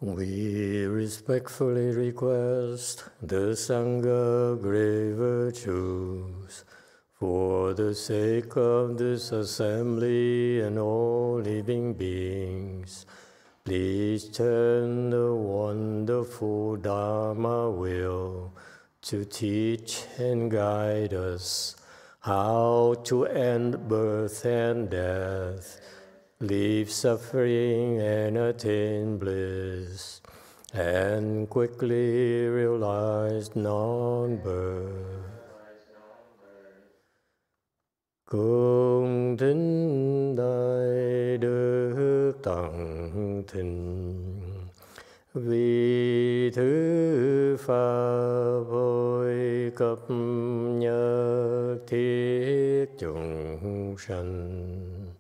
We respectfully request the Sangha great virtues for the sake of this assembly and all living beings. Please turn the wonderful Dharma wheel to teach and guide us how to end birth and death, leave suffering and attain bliss, and quickly realize non-birth. Cung thính đại đức tặng thịnh, vì thứ pháp hội cập nhật thiết chúng sanh.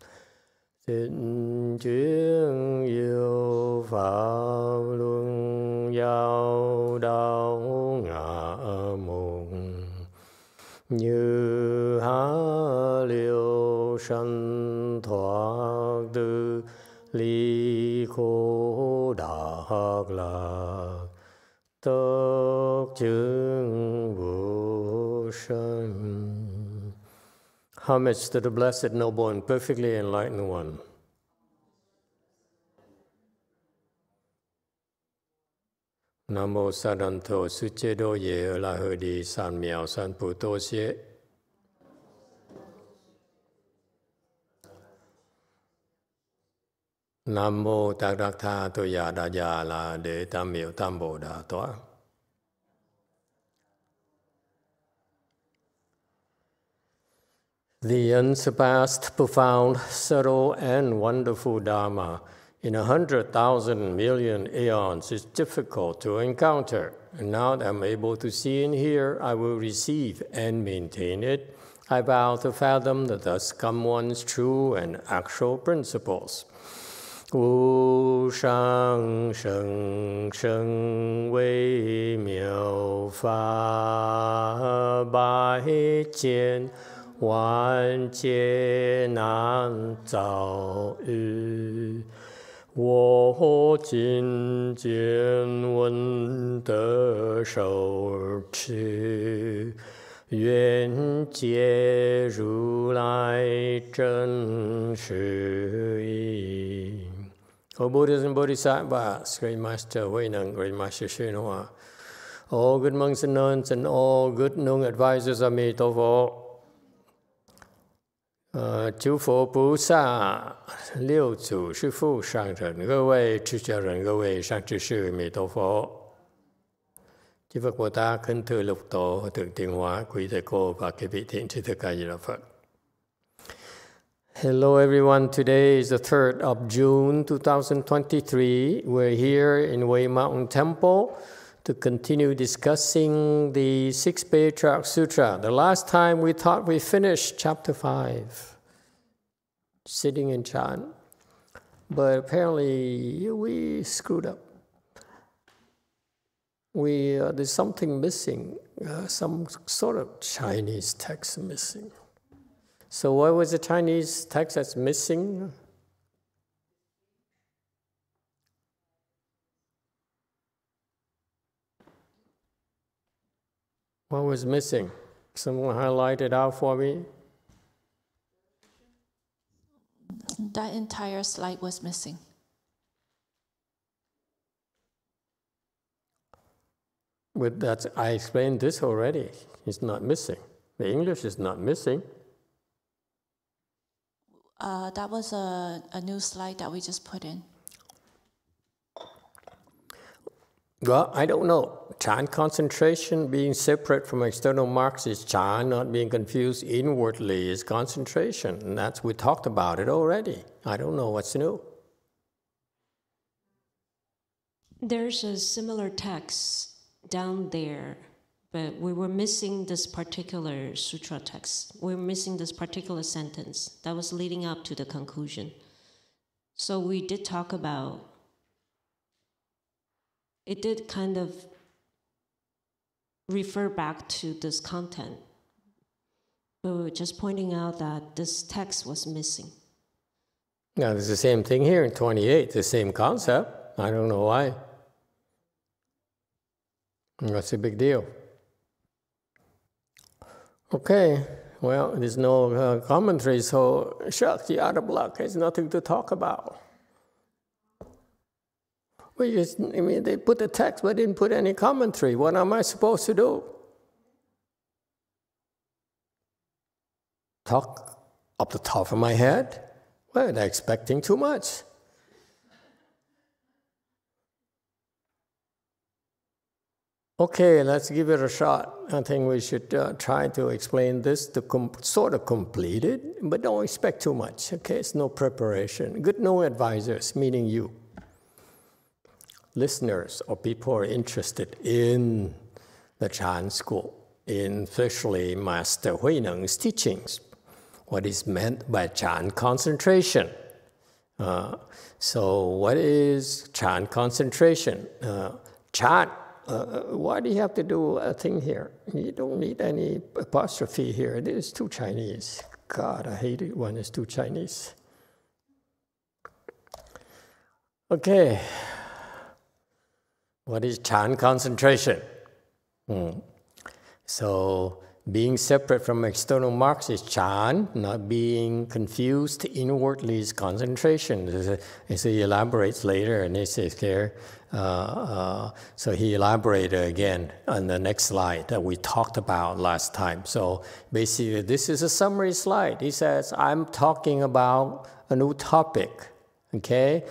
Thịnh chuyên yêu pháp luân giao đạo ngã môn, như há liêu sanh thoát tư ly khổ đắc lạc, tất chứng vô sanh. Homage to the Blessed, Noble, and Perfectly Enlightened One. Nam mô Sa Đàn Thổ Sư Chế Đô Ye Ở La Hơ Đi San Miao San Pu Tô Xie. Nam mô Tát Đắc Tha Tô Ya Đa Ya La Đế Tam Miệu Tam Bồ Đà Tọa. The unsurpassed, profound, subtle, and wonderful Dharma in 100,000 million aeons is difficult to encounter. And now that I'm able to see and hear, I will receive and maintain it. I vow to fathom the thus come one's true and actual principles. Wu shang sheng sheng wei miao fa bai jian万劫难遭遇，我今见闻得受而持，愿解如来真实义。O Buddhas and Bodhisattvas, Great Master Huineng, Great Master YongHua, all good monks and nuns, and all good known advisors of Emitofuo, 诸佛菩萨、六祖师父上人、各位出家人、各位上智sư Mỹ Tô Phổ, chư Phật Bồ Tát, kính thưa lục tổ, thượng tiên hóa, quý thầy cô và các vị thiện tri thức A Di Đà Phật. Hello everyone, today is the 3rd of June 2023. We're here in Way Mountain Temple to continue discussing the 6th Patriarch Sutra. The last time we thought we finished chapter 5, sitting in chant, but apparently we screwed up. There's something missing, some sort of Chinese text missing. So what was the Chinese text that's missing? What was missing? Someone highlight it out for me? That entire slide was missing. But I explained this already. It's not missing. The English is not missing. That was a new slide that we just put in. Well, I don't know. Chan concentration being separate from external marks is Chan, not being confused inwardly is concentration. And we talked about it already. I don't know what's new. There's a similar text down there, but we were missing this particular sutra text. We were missing this particular sentence that was leading up to the conclusion. So we did talk about, it did kind of refer back to this content, but we were just pointing out that this text was missing. Now, there's the same thing here in 28, the same concept. I don't know why. What's the big deal? Okay, well, there's no commentary, so shucks, you're out of luck. There's nothing to talk about. They put the text, but didn't put any commentary. What am I supposed to do? Talk up the top of my head? Well, they're expecting too much. Okay, let's give it a shot. I think we should try to explain this to sort of complete it, but don't expect too much. Okay, it's no preparation. Good no advisors, meaning you. Listeners or people who are interested in the Chan school, especially Master Huineng's teachings, what is meant by Chan concentration. So what is Chan concentration? Chan, why do you have to do a thing here? You don't need any apostrophe here. It is too Chinese. God, I hate it when it's too Chinese. Okay. What is Chan concentration? So, being separate from external marks is Chan, not being confused inwardly is concentration. So he elaborates later, and he says there, so he elaborated again on the next slide that we talked about last time. So basically, this is a summary slide. He says, I'm talking about a new topic, okay?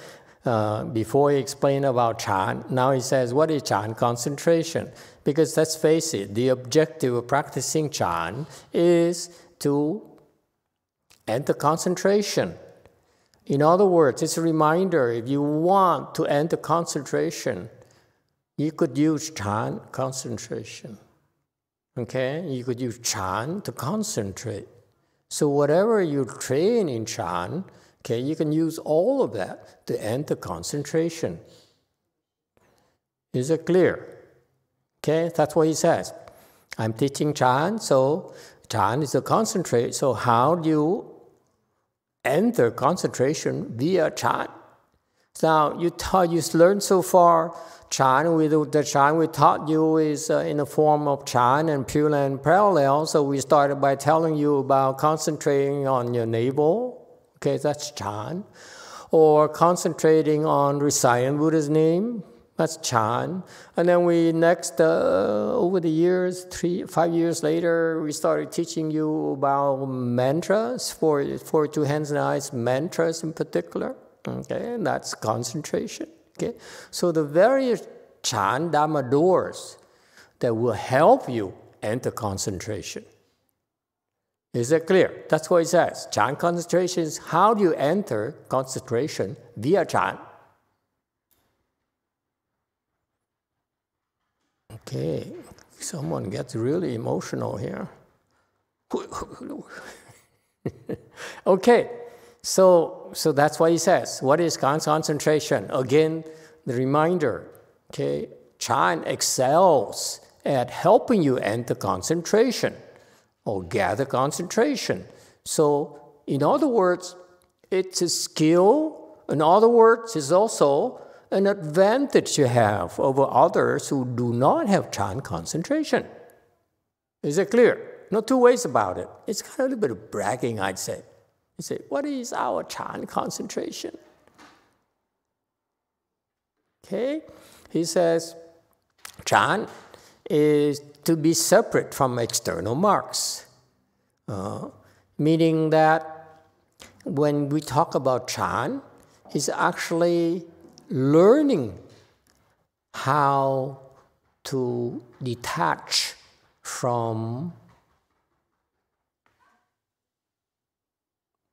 Before he explained about Chan, now he says, what is Chan concentration? Because let's face it, the objective of practicing Chan is to enter concentration. In other words, it's a reminder, if you want to enter concentration, you could use Chan concentration. Okay? You could use Chan to concentrate. So whatever you train in Chan, okay, you can use all of that to enter concentration. Is it clear? Okay, that's what he says. I'm teaching Chan, so Chan is a concentrate. So how do you enter concentration via Chan? Now, you learned so far Chan, the Chan we taught you is in the form of Chan and Pure and Parallel. So we started by telling you about concentrating on your navel. Okay, that's Chan. Or concentrating on reciting Buddha's name. That's Chan. And then we next, over the years, 5 years later, we started teaching you about mantras, for two hands and eyes, mantras in particular. Okay, and that's concentration. Okay, so the various Chan Dharma doors that will help you enter concentration. Is that clear? That's what it says. Chan concentration is how do you enter concentration via Chan. Okay, someone gets really emotional here. Okay, so that's what he says. What is concentration? Again, the reminder, okay, Chan excels at helping you enter concentration or gather concentration. So, in other words, it's a skill. In other words, it's also an advantage you have over others who do not have Chan concentration. Is it clear? No two ways about it. It's kind of a little bit of bragging, I'd say. You say, what is our Chan concentration? Okay, he says, Chan is to be separate from external marks. Meaning that when we talk about Chan, it's actually learning how to detach from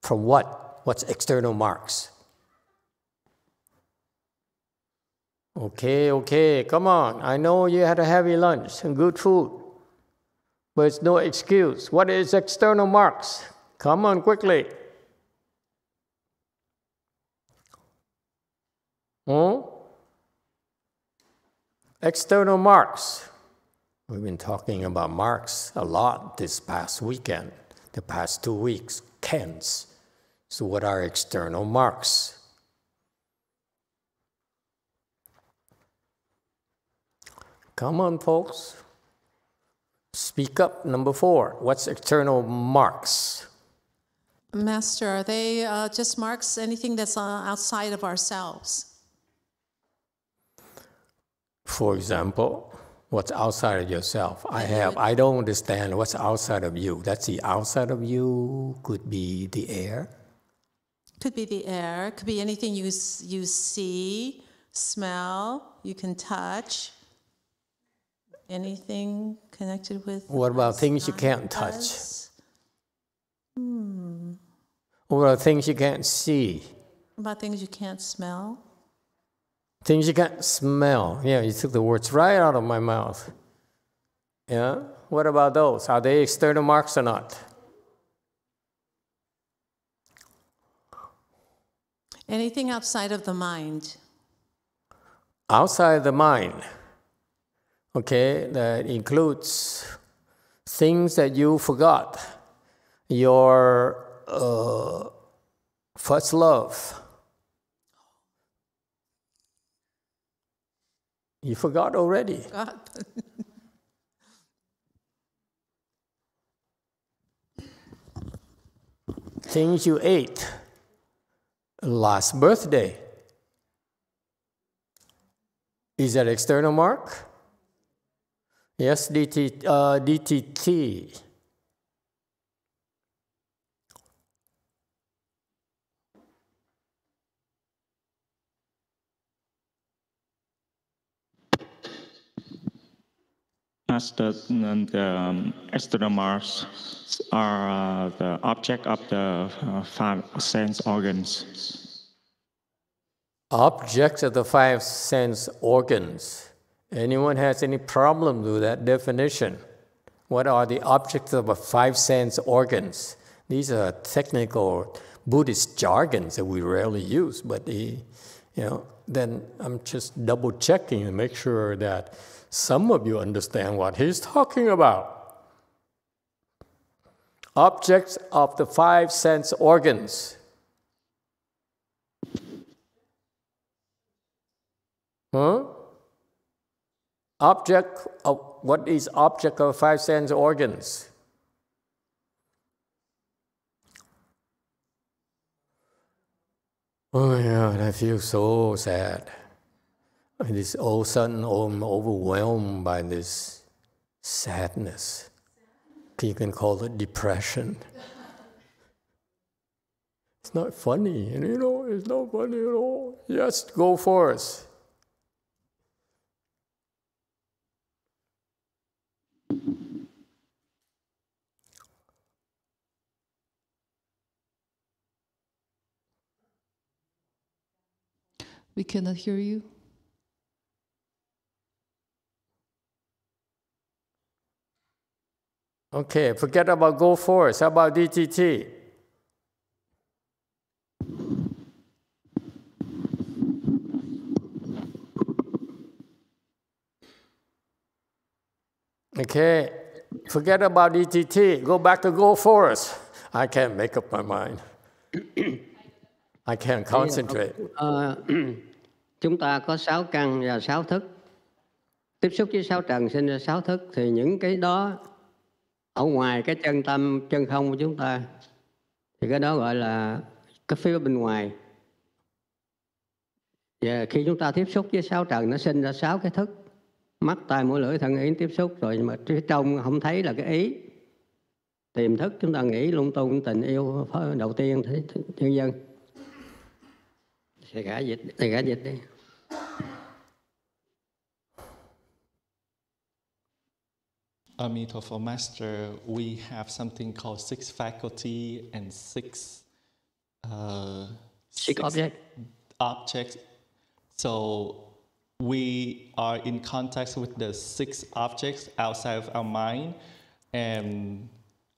what? What's external marks? Okay, come on. I know you had a heavy lunch and good food, but it's no excuse. What is external marks? Come on, quickly. External marks. We've been talking about marks a lot this past weekend, the past 2 weeks, Kens. So what are external marks? Come on, folks. Speak up. Number 4. What's external marks? Master, are they just marks, anything that's outside of ourselves? For example, what's outside of yourself? I don't understand what's outside of you. That's the outside of you. Could be the air. Could be the air. Could be anything you see, smell, you can touch. Anything connected with. What about things you can't touch? What about things you can't see? About things you can't smell? Things you can't smell. Yeah, you took the words right out of my mouth. Yeah? What about those? Are they external marks or not? Anything outside of the mind. Outside the mind. Okay, that includes things that you forgot. Your first love. You forgot already. Things you ate last birthday. Is that external mark? Yes, DTT. Master, the external marks are the object of the 5 sense organs. Objects of the 5 sense organs. Anyone has any problem with that definition? What are the objects of the 5 sense organs? These are technical Buddhist jargons that we rarely use, but then I'm just double checking to make sure that some of you understand what he's talking about. Objects of the 5 sense organs. Object of what is object of 5 sense organs? Oh yeah, I feel so sad. This all of a sudden I'm overwhelmed by this sadness. You can call it depression. It's not funny, it's not funny at all. Yes, go for it. We cannot hear you. Okay, forget about go force. How about DTT? Okay, forget about DTT. Go back to go force. I can't make up my mind. I can't concentrate. Chúng ta có 6 căn và 6 thức. Tiếp xúc với 6 trần sinh ra 6 thức, thì những cái đó ở ngoài cái chân tâm, chân không của chúng ta, thì cái đó gọi là cái phía bên ngoài. Và khi chúng ta tiếp xúc với 6 trần, nó sinh ra 6 cái thức. Mắt, tai, mũi, lưỡi, thân, ý tiếp xúc, rồi mà phía trong không thấy là cái ý. Tiềm thức chúng ta nghĩ lung tung, tình yêu đầu tiên, nhân dân. Thầy cả dịch đi. Emitofuo Master, we have something called 6 faculty and 6 objects. So we are in contact with the 6 objects outside of our mind, and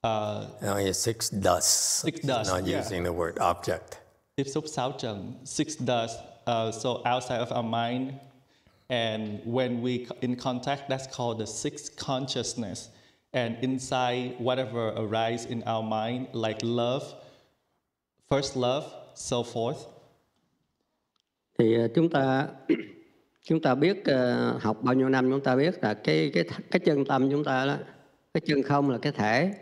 no, it's 6 dust. 6 dust. Not using the word object. Tiếp xúc 6 trần, 6 dust. So outside of our mind. And when we in contact, that's called the 6 consciousness. And inside whatever arises in our mind, like love, first love, so forth. Thì chúng ta Chúng ta biết học bao nhiêu năm chúng ta biết là cái chân tâm chúng ta đó, cái chân không là cái thể.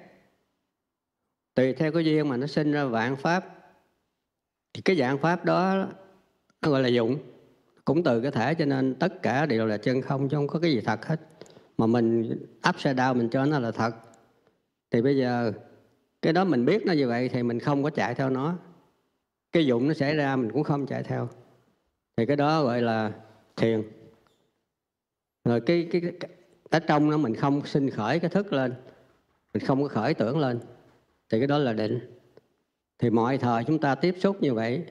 Tùy theo cái duyên mà nó sinh ra vạn pháp. Thì cái dạng pháp đó nó gọi là dụng. Cũng từ cái thể cho nên tất cả đều là chân không, chứ không có cái gì thật hết. Mà mình upside down mình cho nó là thật. Thì bây giờ cái đó mình biết nó như vậy thì mình không có chạy theo nó. Cái dụng nó xảy ra mình cũng không chạy theo. Thì cái đó gọi là thiền. Rồi cái ở trong nó mình không sinh khởi cái thức lên, mình không có khởi tưởng lên, thì cái đó là định. Thì mọi thời chúng ta tiếp xúc như vậy,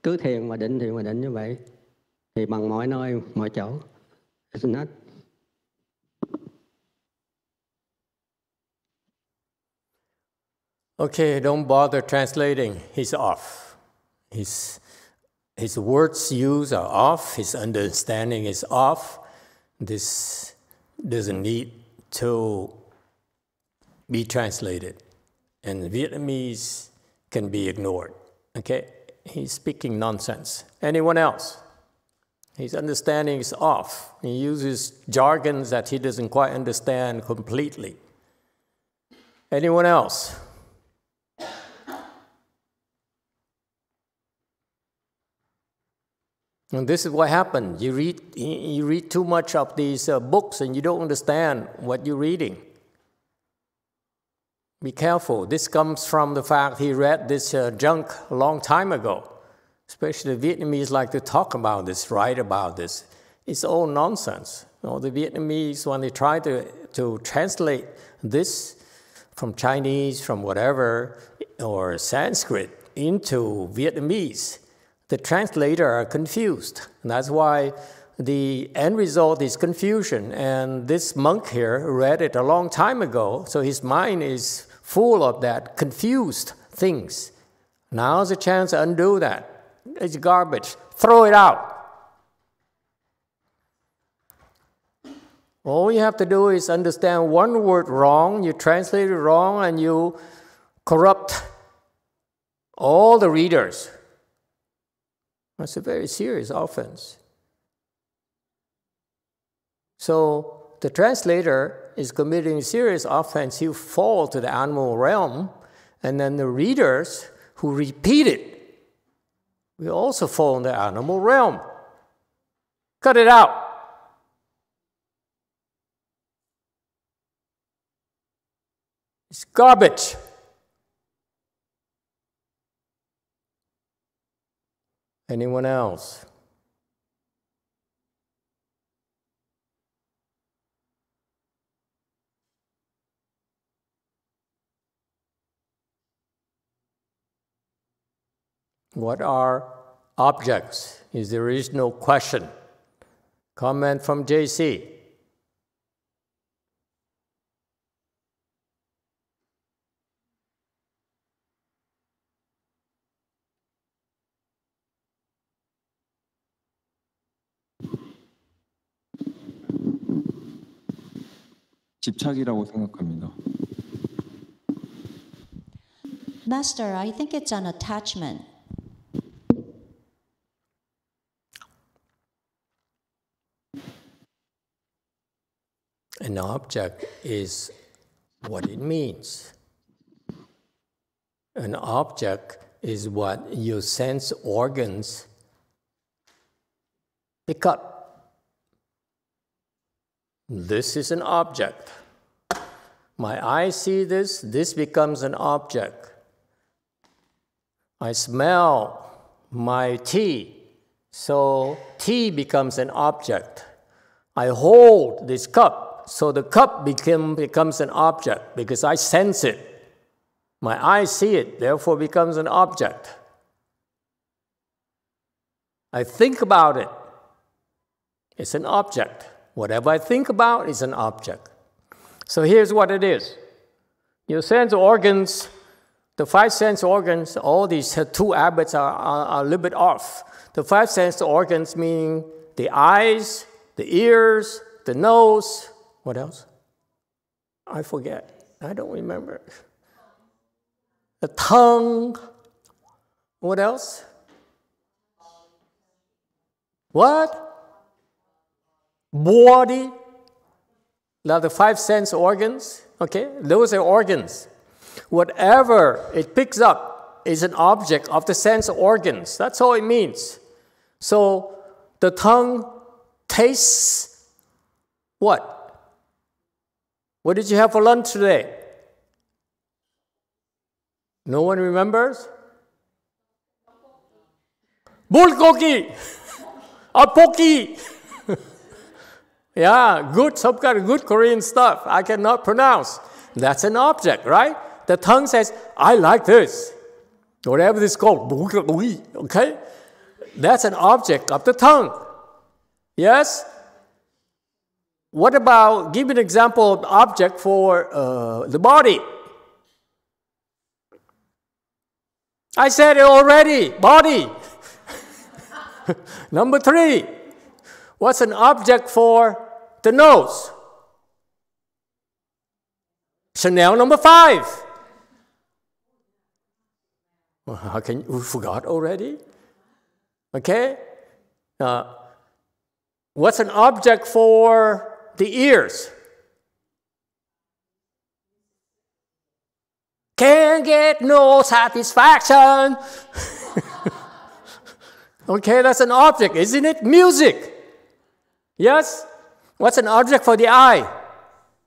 cứ thiền mà định như vậy, thì bằng mọi nơi mọi chỗ. Okay, don't bother translating. He's off. His words used are off. His understanding is off. This doesn't need to be translated. And Vietnamese can be ignored. Okay? He's speaking nonsense. Anyone else? His understanding is off. He uses jargons that he doesn't quite understand completely. Anyone else? And this is what happens. You read too much of these books and you don't understand what you're reading. Be careful. This comes from the fact he read this junk a long time ago. Especially the Vietnamese like to talk about this, write about this. It's all nonsense. You know, the Vietnamese, when they try to translate this from Chinese, from whatever, or Sanskrit into Vietnamese, the translator are confused. And that's why the end result is confusion. And this monk here read it a long time ago, so his mind is full of that confused things. Now's a chance to undo that. It's garbage. Throw it out. All you have to do is understand one word wrong, you translate it wrong, and you corrupt all the readers. That's a very serious offense. So the translator is committing serious offense. You fall to the animal realm, and then the readers who repeat it will also fall in the animal realm. Cut it out. It's garbage. Anyone else? What are objects? Is the original question. Comment from JC. 집착이라고 생각합니다. Master, I think it's an attachment. An object is what it means. An object is what your sense organs pick up. This is an object. My eyes see this, this becomes an object. I smell my tea, so tea becomes an object. I hold this cup, so the cup becomes an object because I sense it. My eyes see it, therefore becomes an object. I think about it. It's an object. Whatever I think about is an object. So here's what it is. Your sense organs, the five sense organs, all these two habits are a little bit off. The five sense organs meaning the eyes, the ears, the nose, what else? I forget. I don't remember. The tongue. What else? What? body, now the 5 sense organs, okay? Those are organs. Whatever it picks up is an object of the sense organs. That's all it means. So the tongue tastes what? What did you have for lunch today? No one remembers? Bulgogi! Or poki! Yeah, good, some kind of good Korean stuff I cannot pronounce. That's an object, right? The tongue says, I like this. Whatever this is called, okay? That's an object of the tongue. Yes? What about, give an example of object for the body. I said it already, body. Number 3, what's an object for the nose? Chanel number 5. Well, how can you forgot already? Okay. What's an object for the ears? Can't get no satisfaction. Okay, that's an object, isn't it? Music. Yes? What's an object for the eye?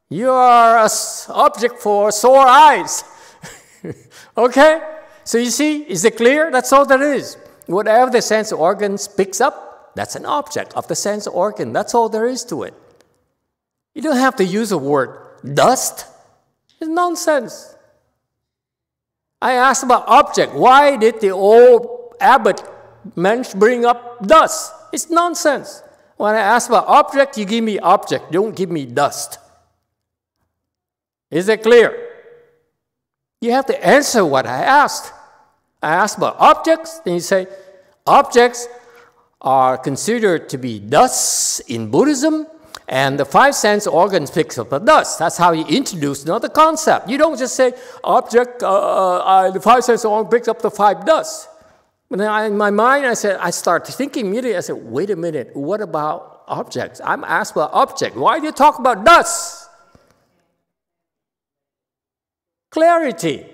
You are an object for sore eyes. Okay? So you see, is it clear? That's all there is. Whatever the sense organs picks up, that's an object of the sense organ. That's all there is to it. You don't have to use the word dust. It's nonsense. I asked about object. Why did the old abbot bring up dust? It's nonsense. When I ask about object, you give me object. Don't give me dust. Is it clear? You have to answer what I asked. I asked about objects, and you say, objects are considered to be dust in Buddhism, and the 5 sense organs picks up the dust. That's how you introduce another concept. You don't just say, object, the 5 sense organ picks up the 5 dust. But then in my mind, I started thinking immediately, I said, wait a minute, what about objects? I'm asked about object. Why do you talk about dust? Clarity.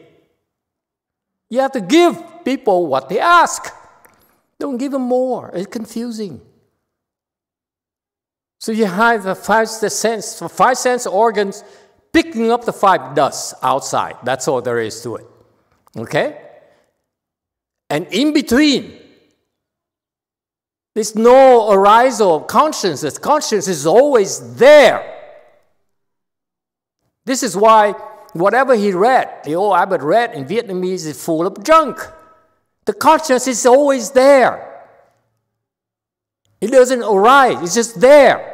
You have to give people what they ask. Don't give them more. It's confusing. So you have the 5 sense organs picking up the 5 dusts outside. That's all there is to it. Okay? And in between, there's no arisal of consciousness. Consciousness is always there. This is why whatever he read, the old abbot read in Vietnamese, is full of junk. The consciousness is always there. It doesn't arise, it's just there.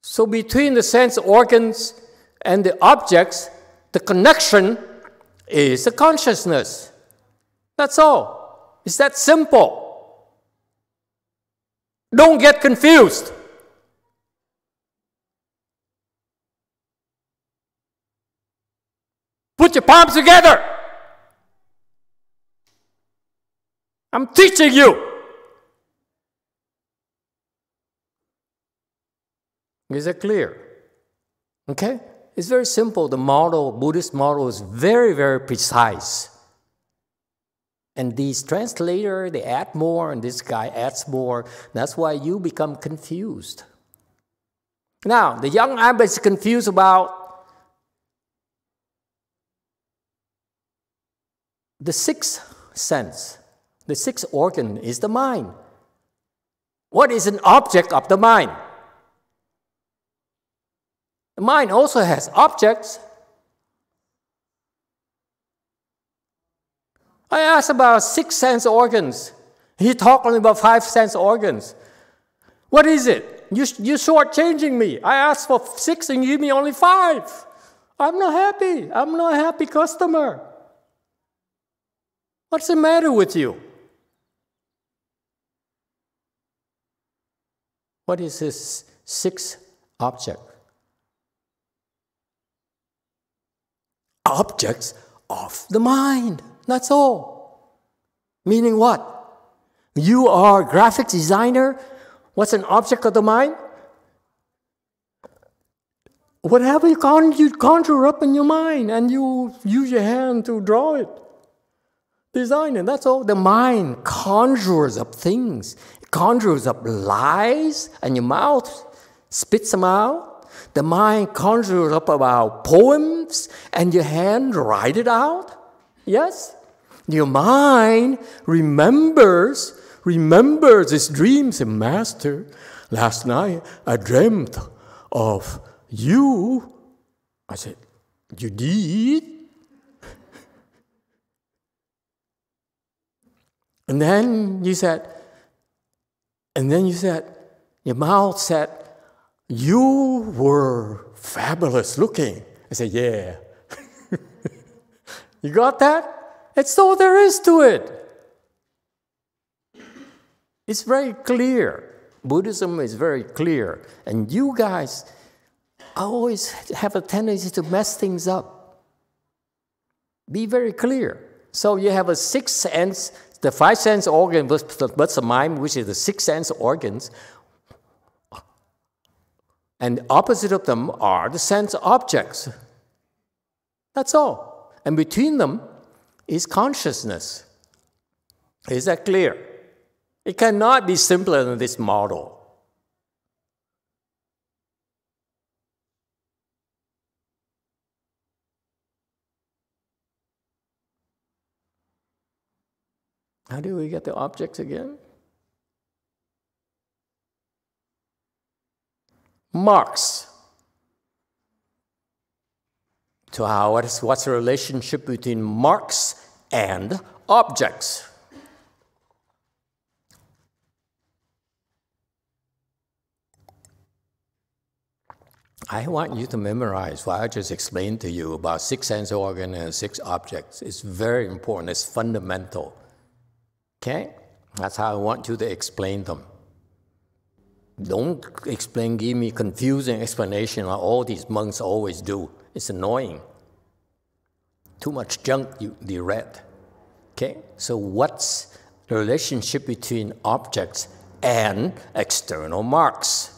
So between the sense organs and the objects, the connection is the consciousness. That's all. It's that simple. Don't get confused. Put your palms together. I'm teaching you. Is that clear? Okay? It's very simple. The model, Buddhist model, is very, very precise. And these translators, they add more, and this guy adds more. That's why you become confused. Now, the young abbot is confused about the 6th sense. The 6th organ is the mind. What is an object of the mind? The mind also has objects. I asked about 6 sense organs. He talked only about 5 sense organs. What is it? You're shortchanging me. I asked for 6 and you give me only 5. I'm not happy. I'm not a happy customer. What's the matter with you? What is this 6th object? Objects of the mind. That's all. Meaning what? You are a graphics designer. What's an object of the mind? Whatever you conjure up in your mind, and you use your hand to draw it, design it. That's all. The mind conjures up things. It conjures up lies, and your mouth spits them out. The mind conjures up about poems, and your hand write it out. Yes? Your mind remembers its dreams. And Master, last night I dreamt of you. I said, you did? And then you said, your mouth said, you were fabulous looking. I said, yeah. You got that? That's all there is to it. It's very clear. Buddhism is very clear. And you guys always have a tendency to mess things up. Be very clear. So you have a sixth sense, the five sense organ, what's the mind, which is the six sense organs. And opposite of them are the sense objects. That's all. And between them is consciousness. Is that clear? It cannot be simpler than this model. How do we get the objects again? Marks. So what's the relationship between marks and objects? I want you to memorize what I just explained to you about six sense organs and six objects. It's very important. It's fundamental. Okay? That's how I want you to explain them. Don't give me confusing explanation like all these monks always do. It's annoying. Too much junk you read. Okay? So what's the relationship between objects and external marks?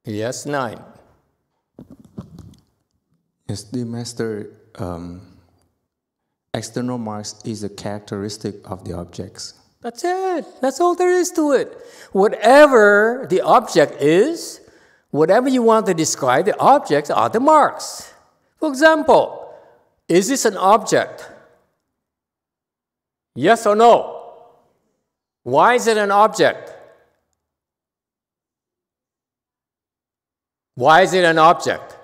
Yes, 9. Yes, dear Master, external marks is a characteristic of the objects. That's it. That's all there is to it. Whatever the object is, whatever you want to describe, the objects are the marks. For example, is this an object? Yes or no? Why is it an object? Why is it an object?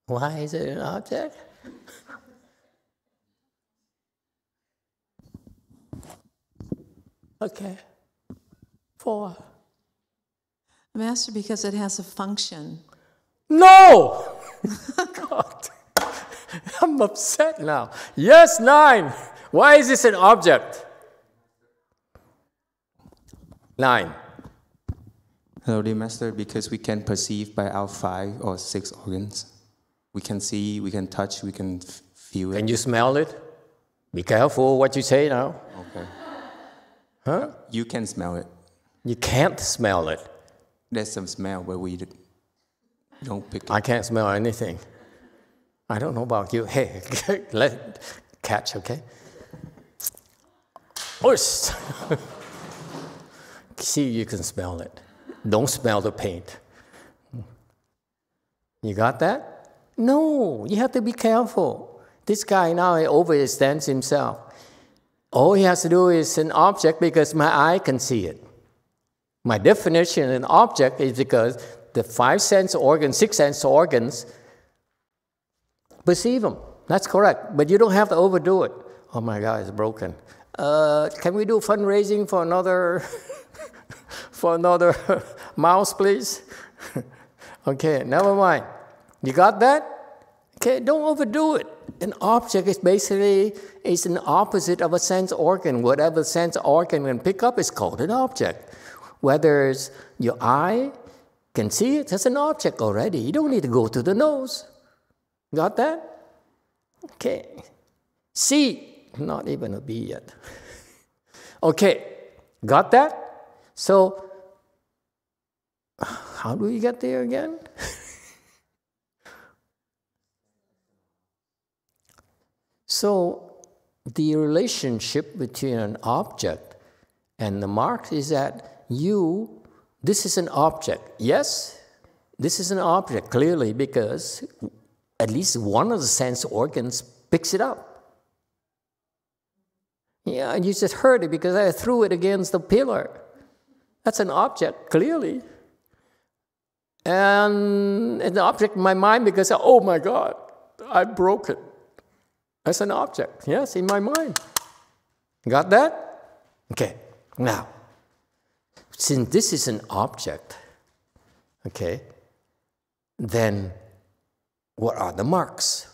Why is it an object? Okay. 4. Master, because it has a function. No! God, I'm upset now. Yes, 9. Why is this an object? 9. Hello, dear Master, because we can perceive by our 5 or 6 organs. We can see, we can touch, we can feel it. Can you smell it? Be careful what you say now. Okay. Huh? You can smell it. You can't smell it. There's some smell, but we don't pick it. I can't smell anything. I don't know about you. Hey, catch, okay? Oosh. See, you can smell it. Don't smell the paint. You got that? No, you have to be careful. This guy now overextends himself. All he has to do is an object because my eye can see it. My definition of an object is because the 5 sense organs, 6 sense organs perceive them. That's correct. But you don't have to overdo it. Oh my God, it's broken. Can we do fundraising for another for another mouse, please? Okay, never mind. You got that? Okay, don't overdo it. An object is basically an opposite of a sense organ. Whatever sense organ can pick up is called an object. Whether it's your eye can see it, that's an object already. You don't need to go to the nose. Got that? Okay. See, not even a B yet. Okay, got that? So, how do we get there again? So, the relationship between an object and the mark is that this is an object. Yes, this is an object, clearly, because at least one of the sense organs picks it up. Yeah, and you just heard it because I threw it against the pillar. That's an object, clearly. And an object in my mind because, oh my God, I broke it. That's an object, yes, in my mind. Got that? Okay, now, since this is an object, okay, then what are the marks?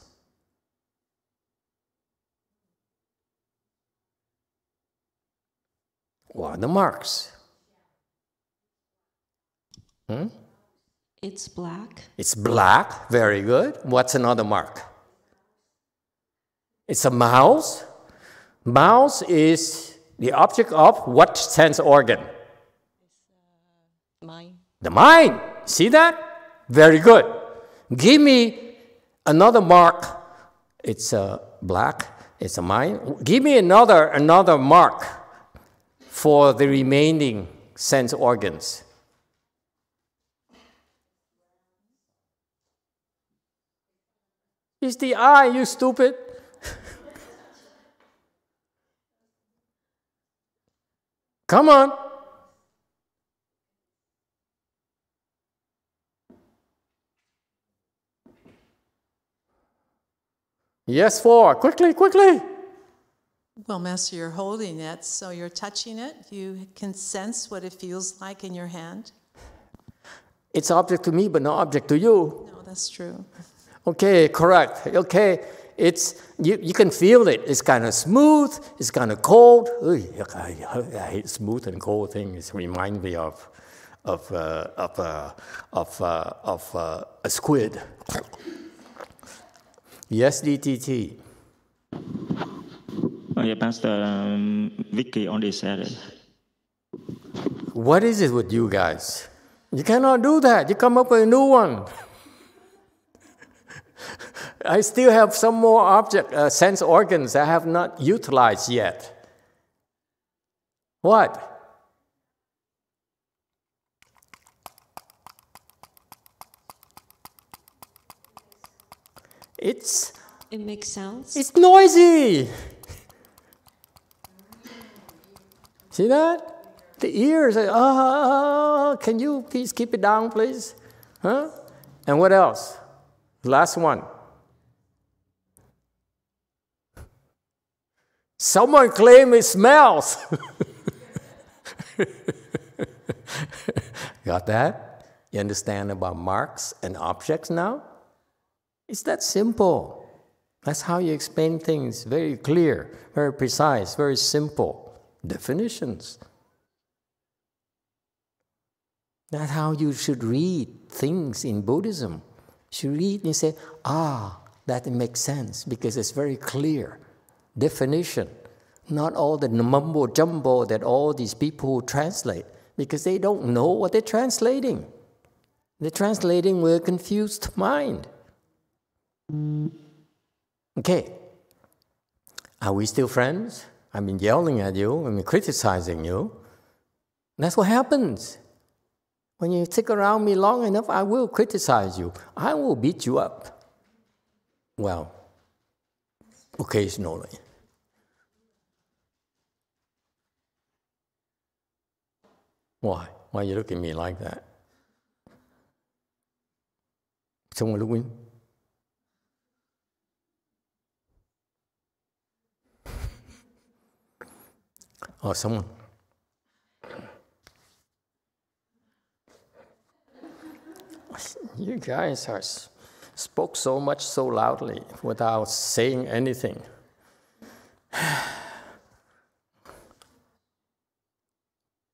What are the marks? It's black. It's black, very good. What's another mark? It's a mouse. Mouse is the object of what sense organ? Mind. The mind. See that? Very good. Give me another mark. It's black. It's a mind. Give me another mark for the remaining sense organs. It's the eye, you stupid. Come on. Yes, 4. Quickly, quickly. Well, Master, you're holding it, so you're touching it. You can sense what it feels like in your hand. It's object to me, but not object to you. No, that's true. Okay, correct. Okay, you can feel it. It's kind of smooth. It's kind of cold. I hate smooth and cold things. It reminds me of a squid. Yes, DTT. Oh, yeah, Pastor Vicky only said it. What is it with you guys? You cannot do that. You come up with a new one. I still have some more sense organs I have not utilized yet. What? It makes sounds. It's noisy. See that? The ears are, can you please keep it down, please? Huh? And what else? Last one. Someone claimed it smells. Got that? You understand about marks and objects now? It's that simple. That's how you explain things. Very clear, very precise, very simple. Definitions. That's how you should read things in Buddhism. You should read and say, that makes sense because it's very clear. Definition. Not all the mumbo jumbo that all these people translate because they don't know what they're translating. They're translating with a confused mind. Okay. Are we still friends? I've been yelling at you. I've been criticizing you. That's what happens. When you stick around me long enough, I will criticize you. I will beat you up. Well, occasionally. Why? Why you look at me like that? Someone look at me. or someone. You guys spoke so much so loudly without saying anything.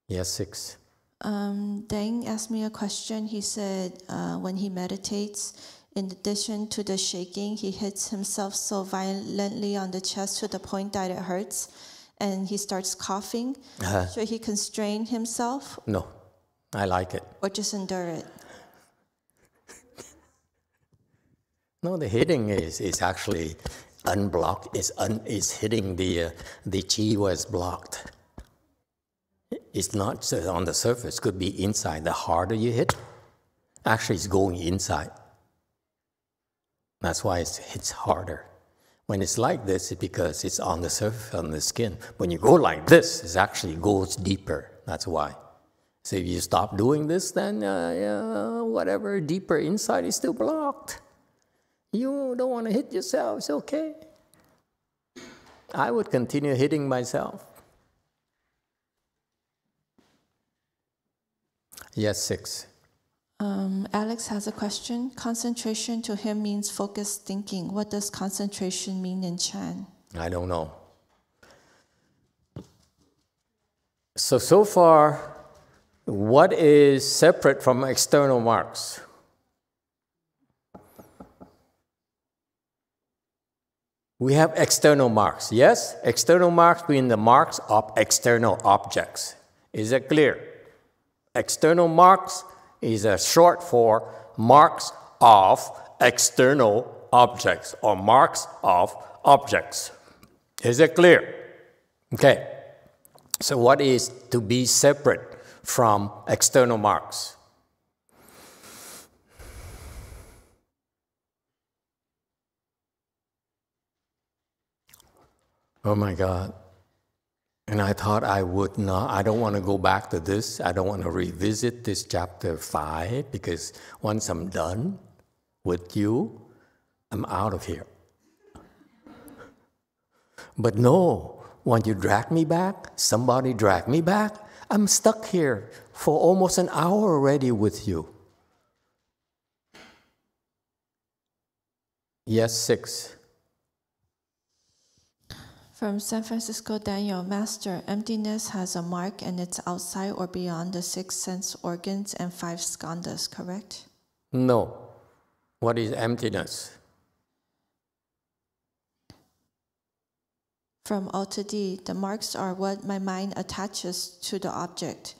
Yes, 6. Deng asked me a question. He said when he meditates, in addition to the shaking, he hits himself so violently on the chest to the point that it hurts, and he starts coughing. Should he constrain himself? No, I like it. Or just endure it? No, the hitting is actually unblocked. Is hitting the chi was blocked. It's not on the surface. Could be inside. The harder you hit, actually, it's going inside. That's why it hits harder. When it's like this, it's because it's on the surface, on the skin. When you go like this, it actually goes deeper. That's why. So if you stop doing this, then whatever deeper inside is still blocked. You don't want to hit yourself, it's okay. I would continue hitting myself. Yes, 6. Alex has a question. Concentration to him means focused thinking. What does concentration mean in Chan? I don't know. So far, what is separate from external marks? We have external marks, yes? External marks being the marks of external objects. Is it clear? External marks is a short for marks of external objects or marks of objects. Is it clear? Okay. So what is to be separate from external marks? Oh my God. And I thought I would not, I don't want to go back to this. I don't want to revisit this chapter 5 because once I'm done with you, I'm out of here. But no, when you drag me back, somebody drag me back, I'm stuck here for almost an hour already with you. Yes, 6. From San Francisco, Daniel, Master, emptiness has a mark and it's outside or beyond the 6 sense organs and 5 skandhas, correct? No. What is emptiness? From O to D, the marks are what my mind attaches to the object.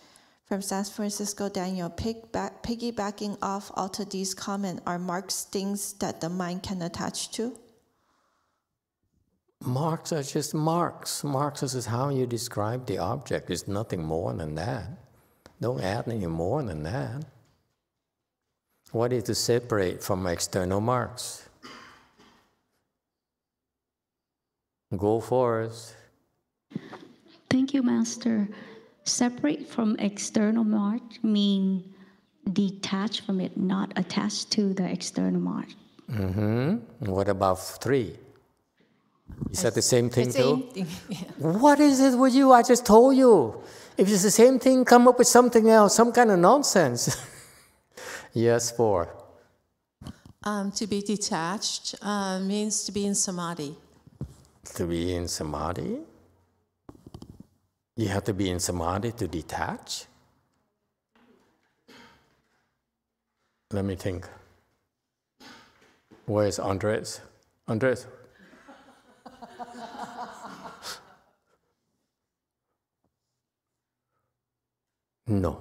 From San Francisco, Daniel, piggybacking off O to D's comment, are marks things that the mind can attach to? Marks are just marks. Marks is how you describe the object. It's nothing more than that. Don't add any more than that. What is to separate from external marks? Go for it. Thank you, Master. Separate from external mark mean detached from it, not attached to the external mark. What about 3? Is that the same thing too? Yeah. What is it with you? I just told you. If it's the same thing, come up with something else, some kind of nonsense. Yes, 4. To be detached means to be in samadhi. To be in samadhi? You have to be in samadhi to detach? Let me think. Where is Andres? Andres? No.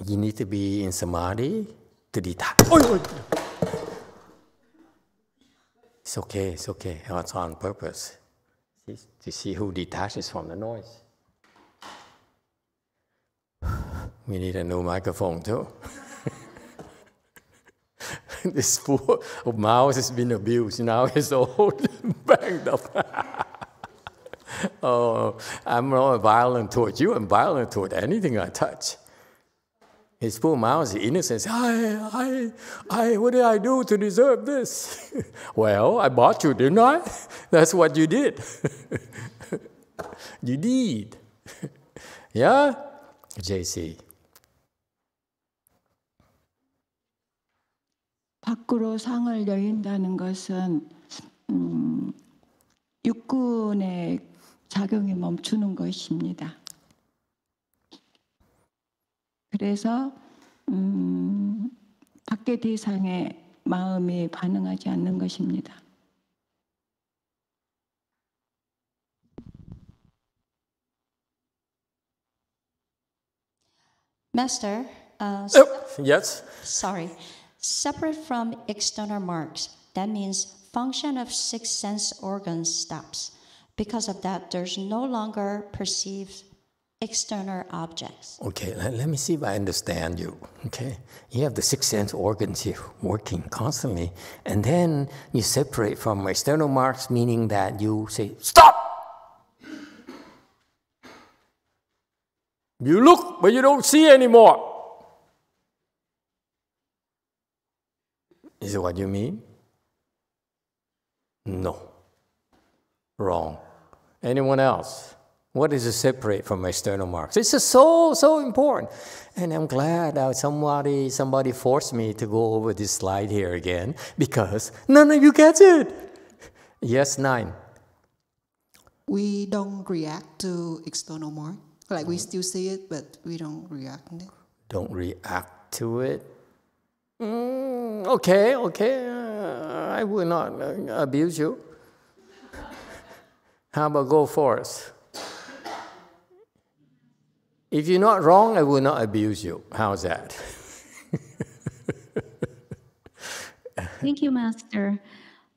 You need to be in samadhi to detach. It's okay, it's okay. It's on purpose. To see who detaches from the noise. We need a new microphone too. This poor mouse has been abused. Now it's old, banged up. Oh, I'm not violent toward you. I'm violent toward anything I touch. His poor mouth is innocent. What did I do to deserve this? Well, I bought you, didn't I? That's what you did. You did. Yeah? JC. 밖으로 상을 여인다는 것은 육군의 작용이 멈추는 것입니다. 그래서 밖의 대상의 마음이 반응하지 않는 것입니다. Master, Yes? sorry. Separate from external marks, that means function of six sense organs stops. Because of that, there's no longer perceived external objects. Okay, let me see if I understand you. Okay, you have the six sense organs here working constantly, and then you separate from external marks, meaning that you say, stop! You look, but you don't see anymore. Is it what you mean? No. Wrong. Anyone else? What is to separate from external marks? This is so important. And I'm glad that somebody forced me to go over this slide here again because none of you get it. Yes, 9. We don't react to external mark. Like we still see it, but we don't react to it. Don't react to it. Okay. I will not abuse you. How about go forth? If you're not wrong, I will not abuse you. How's that? Thank you, Master.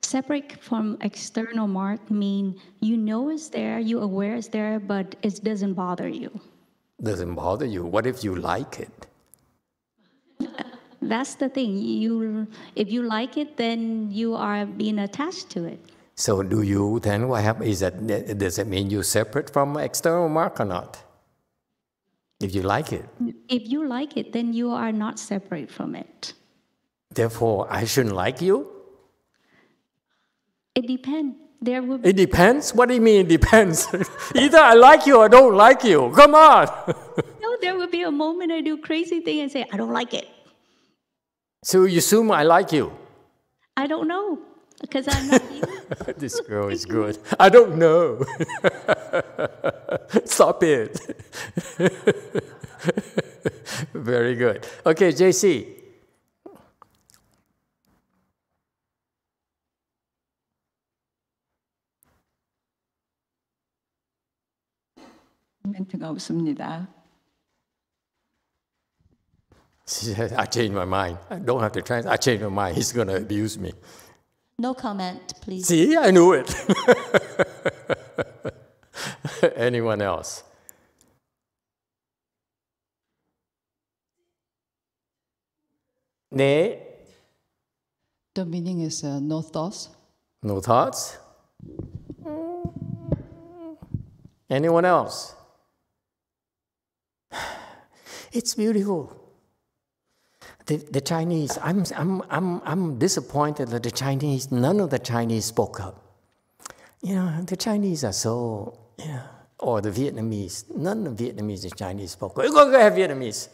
Separate from external mark mean you know it's there, you're aware it's there, but it doesn't bother you. Doesn't bother you. What if you like it? That's the thing. If you like it, then you are being attached to it. So do you then? What happens? Does it mean you're separate from external mark or not? If you like it. If you like it, then you are not separate from it. Therefore, I shouldn't like you? It depends. It depends? What do you mean it depends? Either I like you or I don't like you. Come on. No, there will be a moment I do crazy thing and say, I don't like it. So you assume I like you? I don't know, because I'm not you. This girl is good. I don't know. Stop it. Very good. Okay, JC. 멘트가 없습니다. She said, I changed my mind. I don't have to translate. I changed my mind. He's going to abuse me. No comment, please. See, I knew it. Anyone else? Ne? The meaning is no thoughts. No thoughts? Anyone else? It's beautiful. The Chinese, I'm disappointed that the Chinese, none of the Chinese spoke up. You know, the Chinese are so, or the Vietnamese, none of the Vietnamese and Chinese spoke up. Go ahead, Vietnamese.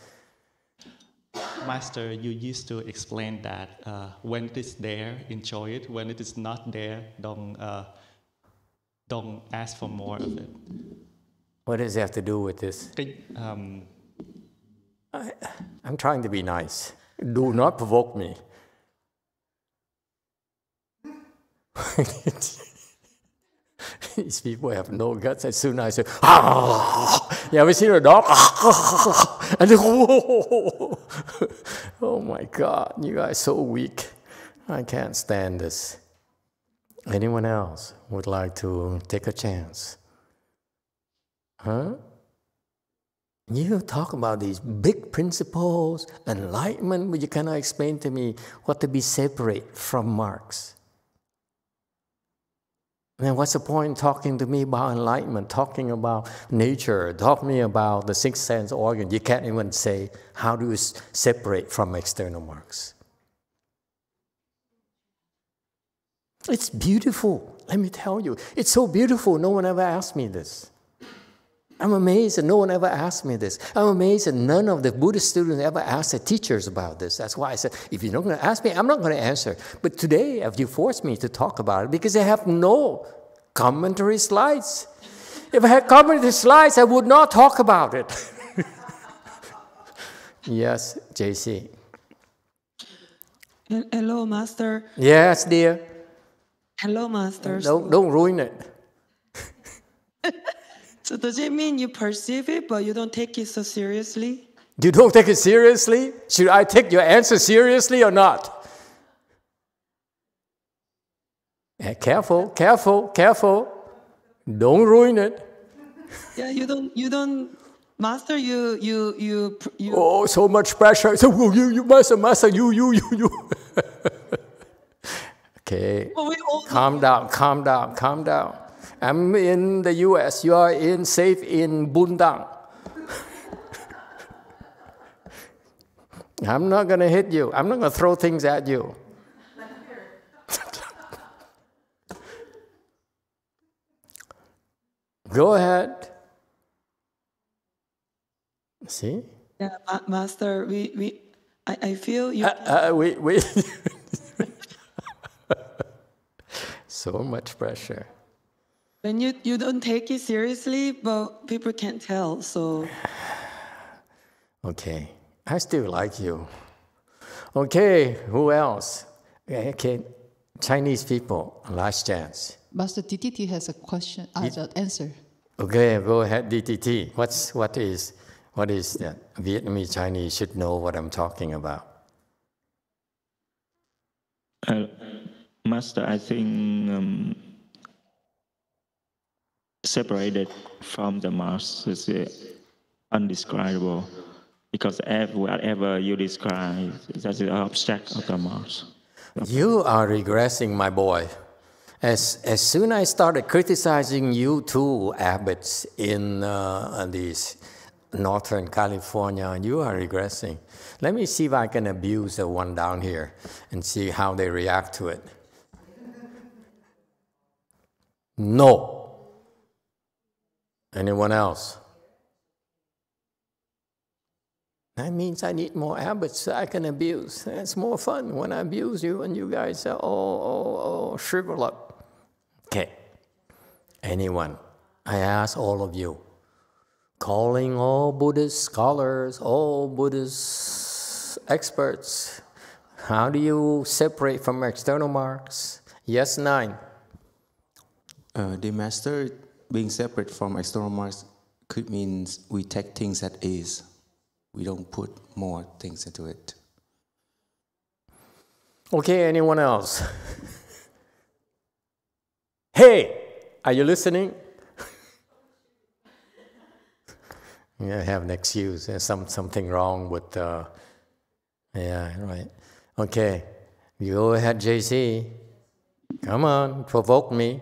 Master, you used to explain that when it is there, enjoy it. When it is not there, don't ask for more of it. What does it have to do with this? I'm trying to be nice. Do not provoke me. These people have no guts. As soon as I say, you ever seen a dog? And they go, oh my God, you guys are so weak. I can't stand this. Anyone else would like to take a chance? Huh? You talk about these big principles, enlightenment, but you cannot explain to me what to be separate from marks. Then what's the point talking to me about enlightenment, talking about nature, talking to me about the sixth sense organ? You can't even say, how do you separate from external marks? It's beautiful, let me tell you. It's so beautiful, no one ever asked me this. I'm amazed that no one ever asked me this. I'm amazed that none of the Buddhist students ever asked their teachers about this. That's why I said, if you're not going to ask me, I'm not going to answer. But today, you forced me to talk about it because I have no commentary slides. If I had commentary slides, I would not talk about it. Yes, JC. Hello, Master. Yes, dear. Hello, Master. Don't ruin it. So does it mean you perceive it, but you don't take it so seriously? You don't take it seriously? Should I take your answer seriously or not? Careful, careful, careful. Don't ruin it. Yeah, you don't, Master, you. Oh, so much pressure. So you, master, you. Okay, calm down. I'm in the US, you are safe in Bundang. I'm not going to hit you. I'm not going to throw things at you. Go ahead. See? Yeah, Master, I feel you. We. So much pressure. When you don't take it seriously, but people can't tell, so. Okay, I still like you. Okay, who else? Okay, Chinese people, last chance. Master DTT has a question, answer. Okay, go ahead, DTT. What is that? Vietnamese Chinese should know what I'm talking about. Master, I think separated from the Mars is undescribable, because whatever you describe, that's the object of the Mars. You are regressing, my boy. As soon as I started criticizing you two abbots in these Northern California, you are regressing. Let me see if I can abuse the one down here and see how they react to it. No. Anyone else? That means I need more abbots so I can abuse. It's more fun when I abuse you and you guys shrivel up. Okay. Anyone? I ask all of you. Calling all Buddhist scholars, all Buddhist experts. How do you separate from external marks? Yes, 9. The Master, being separate from external marks could mean we take things at ease. We don't put more things into it. Okay, anyone else? Hey, are you listening? Yeah, I have an excuse. There's something wrong with yeah, right. Okay, you go ahead, JC. Come on, provoke me.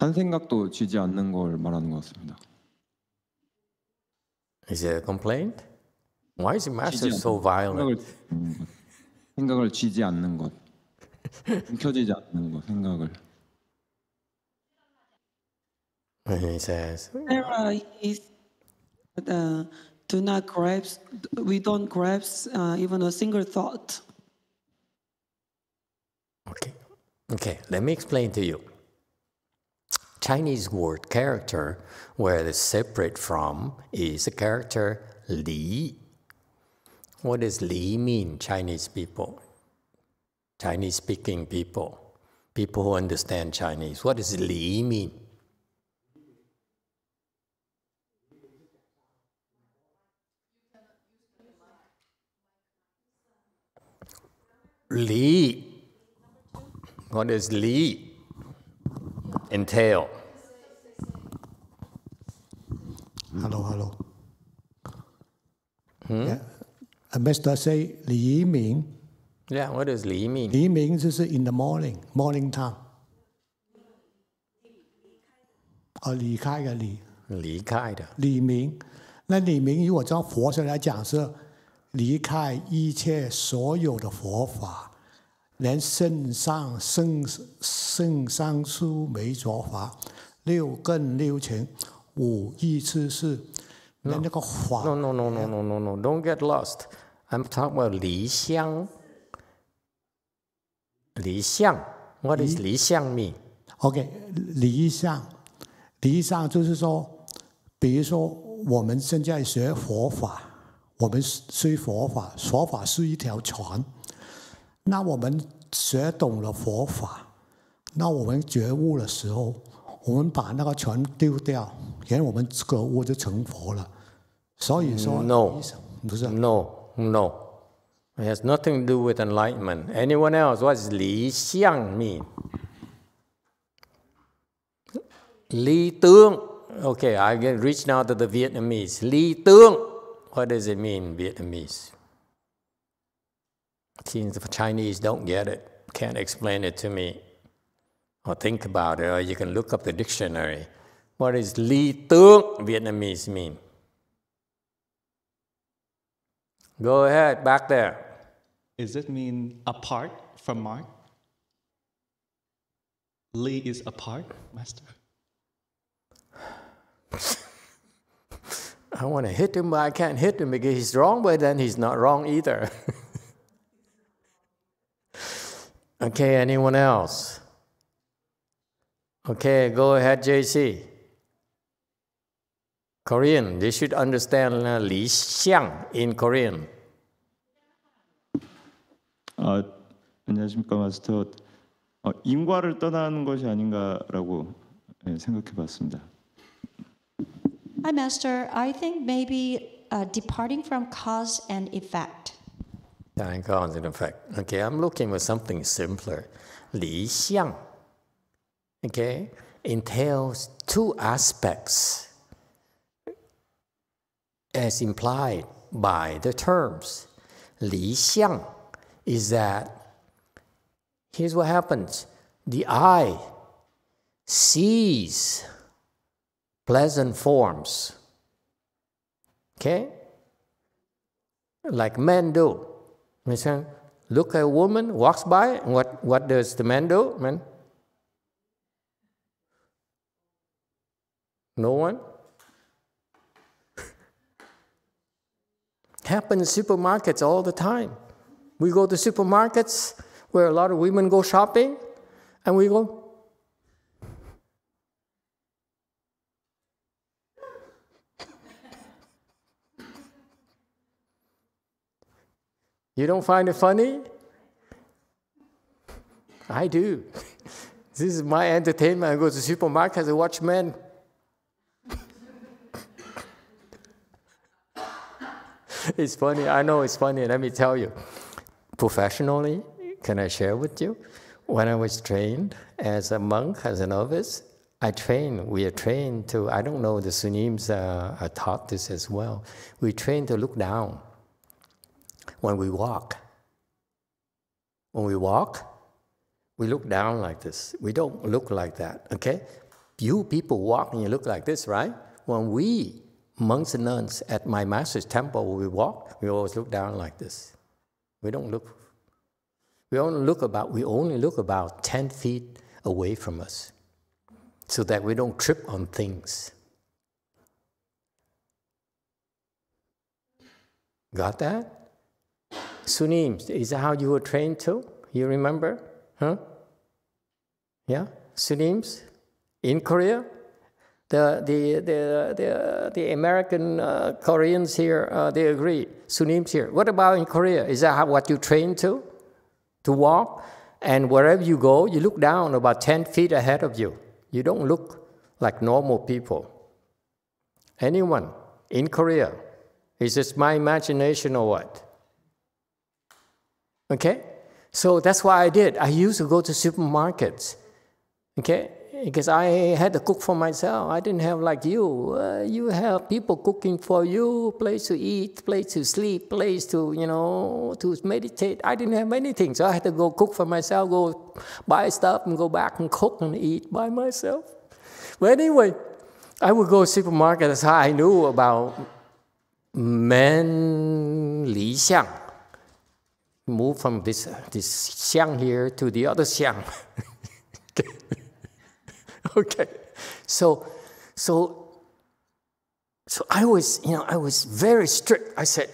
한 생각도 쥐지 않는 걸 말하는 것 같습니다. Is it a complaint? Why is the Master so violent? 생각을 쥐지 않는 것, 켜지지 않는 것, 생각을. He says, do not grasp. We don't grasp even a single thought. Okay. Let me explain to you. Chinese word character, where it's separate from, is the character li. What does li mean, Chinese people? Chinese-speaking people. People who understand Chinese. What does li mean? Li. What does li entail? Hello. Yeah. Master say Li mean. Yeah, what does Li mean? Li means is in the morning time. 离开的离。离开的。李明，那李明如果从佛学来讲是离开一切所有的佛法，连圣上书没着法，六根六情五意识是连那个法。No, don't get lost. I'm talking about 离相。离相 ，What does 离相 mean? OK， 离相就是说，比如说我们现在学佛法，我们学佛法，佛法是一条船，那我们学懂了佛法，那我们觉悟的时候，我们把那个船丢掉，然后我们觉悟就成佛了。所以说 ，No， 不是 ，No，It has nothing to do with enlightenment. Anyone else? What does 离相 mean? lý tướng. Okay, I get reach now to the Vietnamese. Lý tướng. What does it mean in Vietnamese? Since the Chinese don't get it, can't explain it to me, or think about it, or you can look up the dictionary. What does lý tướng Vietnamese mean? Go ahead, back there. Does it mean apart from Mark? Li is apart, Master. I want to hit him, but I can't hit him because he's wrong, but then he's not wrong either. Okay, anyone else? Okay, go ahead, JC. Korean, they should understand Lý Xiang in Korean. 안녕하십니까, 마스터. 인과를 떠나는 것이 아닌가라고 생각해봤습니다. Hi, Master. I think maybe departing from cause and effect. Cause and effect. Okay, I'm looking for something simpler. Lý Xiang, okay, entails two aspects as implied by the terms. Lý Xiang is that, here's what happens. The eye sees pleasant forms, okay? Like men do. Look at a woman, walks by, and what does the man do? Man? No one? Happens in supermarkets all the time. We go to supermarkets where a lot of women go shopping, and we go, you don't find it funny? I do. This is my entertainment. I go to supermarkets and watch men. It's funny. I know it's funny. Let me tell you. Professionally, can I share with you? When I was trained as a monk, as a novice, we are trained to, I don't know, the Sunims are taught this as well. We train to look down when we walk. When we walk, we look down like this. We don't look like that, okay? You people walk and you look like this, right? When we, monks and nuns at my master's temple, when we walk, we always look down like this. We don't look, we only look about 10 feet away from us so that we don't trip on things. Got that? Sunims, is that how you were trained too? You remember? Huh? Yeah? Sunims? In Korea? The American Koreans here, they agree. Sunims here. What about in Korea? Is that what you train to walk? And wherever you go, you look down about 10 feet ahead of you. You don't look like normal people. Anyone in Korea? Is this my imagination or what? Okay? So that's what I did. I used to go to supermarkets. Okay? Because I had to cook for myself. I didn't have like you. You have people cooking for you, place to eat, place to sleep, place to, to meditate. I didn't have anything, so I had to go cook for myself, go buy stuff and go back and cook and eat by myself. But anyway, I would go to supermarket. That's how I knew about men Li Xiang. Move from this xiang here to the other xiang. Okay. So I was very strict. I said,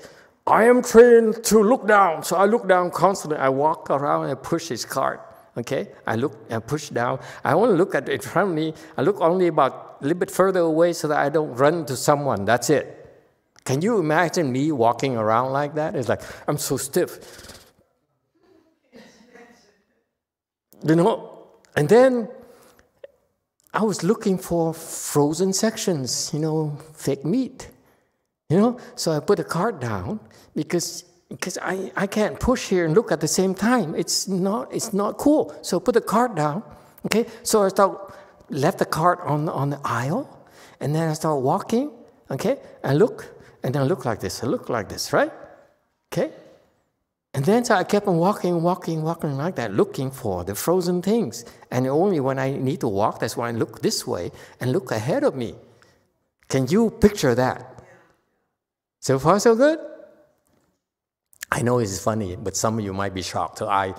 I am trained to look down. So I look down constantly. I walk around and push his cart. Okay? I look and push down. I only look at it in front of me. I look only about a little bit further away so that I don't run into someone. That's it. Can you imagine me walking around like that? It's like, I'm so stiff. You know? And then I was looking for frozen sections, fake meat. So I put the cart down because I can't push here and look at the same time. It's not cool. So I put the cart down. Okay, so I left the cart on the aisle, and then I start walking. Okay, and then I look like this. I look like this, right? Okay, and then so I kept on walking like that, looking for the frozen things. And only when I need to walk, that's why I look this way and look ahead of me. Can you picture that? So far, so good? I know it's funny, but some of you might be shocked. So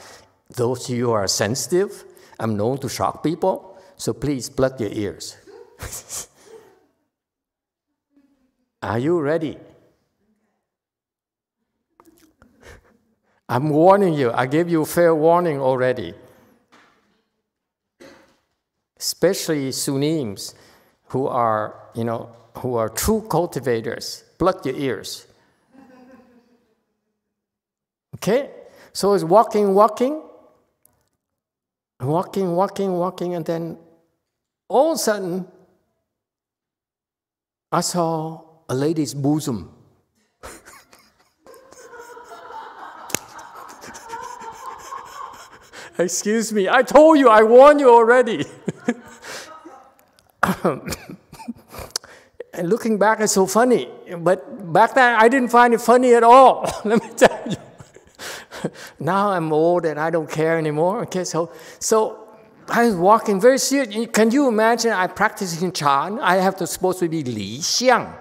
those of you who are sensitive, I'm known to shock people, so please plug your ears. Are you ready? I'm warning you. I gave you a fair warning already. Especially Sunims who are true cultivators. Plug your ears. Okay? So it's walking, and then all of a sudden, I saw a lady's bosom. Excuse me, I told you, I warned you already. And looking back, it's so funny. But back then, I didn't find it funny at all. Let me tell you. Now I'm old and I don't care anymore. Okay, so I was walking very serious. Can you imagine? I practice in Chan. I have to supposed to be Li Xiang.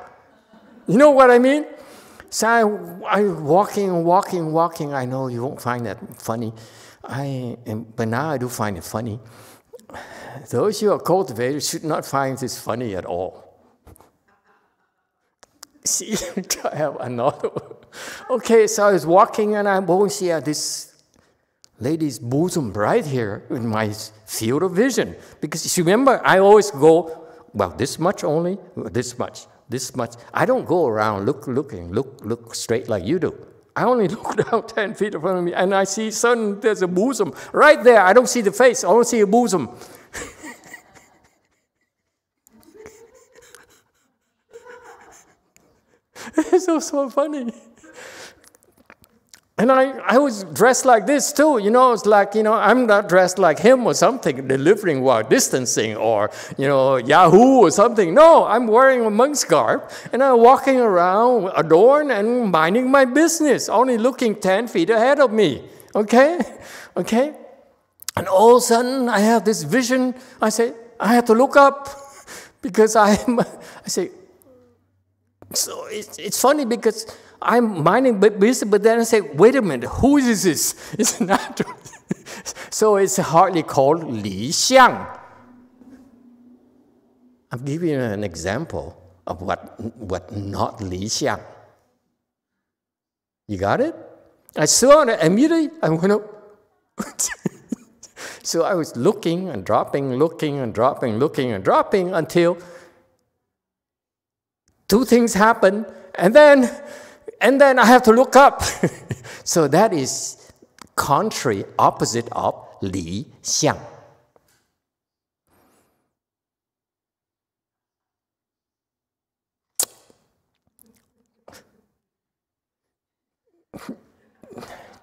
You know what I mean? So I'm walking. I know you won't find that funny. But now I do find it funny. Those who are cultivators should not find this funny at all. See, I have another one. Okay, so I was walking and I always see this lady's bosom right here in my field of vision. Because you remember, I always go, well, this much only, this much. I don't go around look straight like you do. I only look down 10 feet in front of me and I see suddenly there's a bosom right there. I don't see the face, I only see a bosom. It's so funny. And I was dressed like this too, it's like, I'm not dressed like him or something, delivering while distancing or, Yahoo or something. No, I'm wearing a monk's garb and I'm walking around adorned and minding my business, only looking 10 feet ahead of me, okay? And all of a sudden I have this vision, I say, I have to look up because I say, so it's funny because I'm minding business, but then I say, wait a minute, who is this? It's not. So it's hardly called Li Xiang. I'm giving you an example of what not Li Xiang. You got it? I saw it immediately, I went up. So I was looking and dropping until two things happen, and then I have to look up. So that is contrary, opposite of Li Xiang.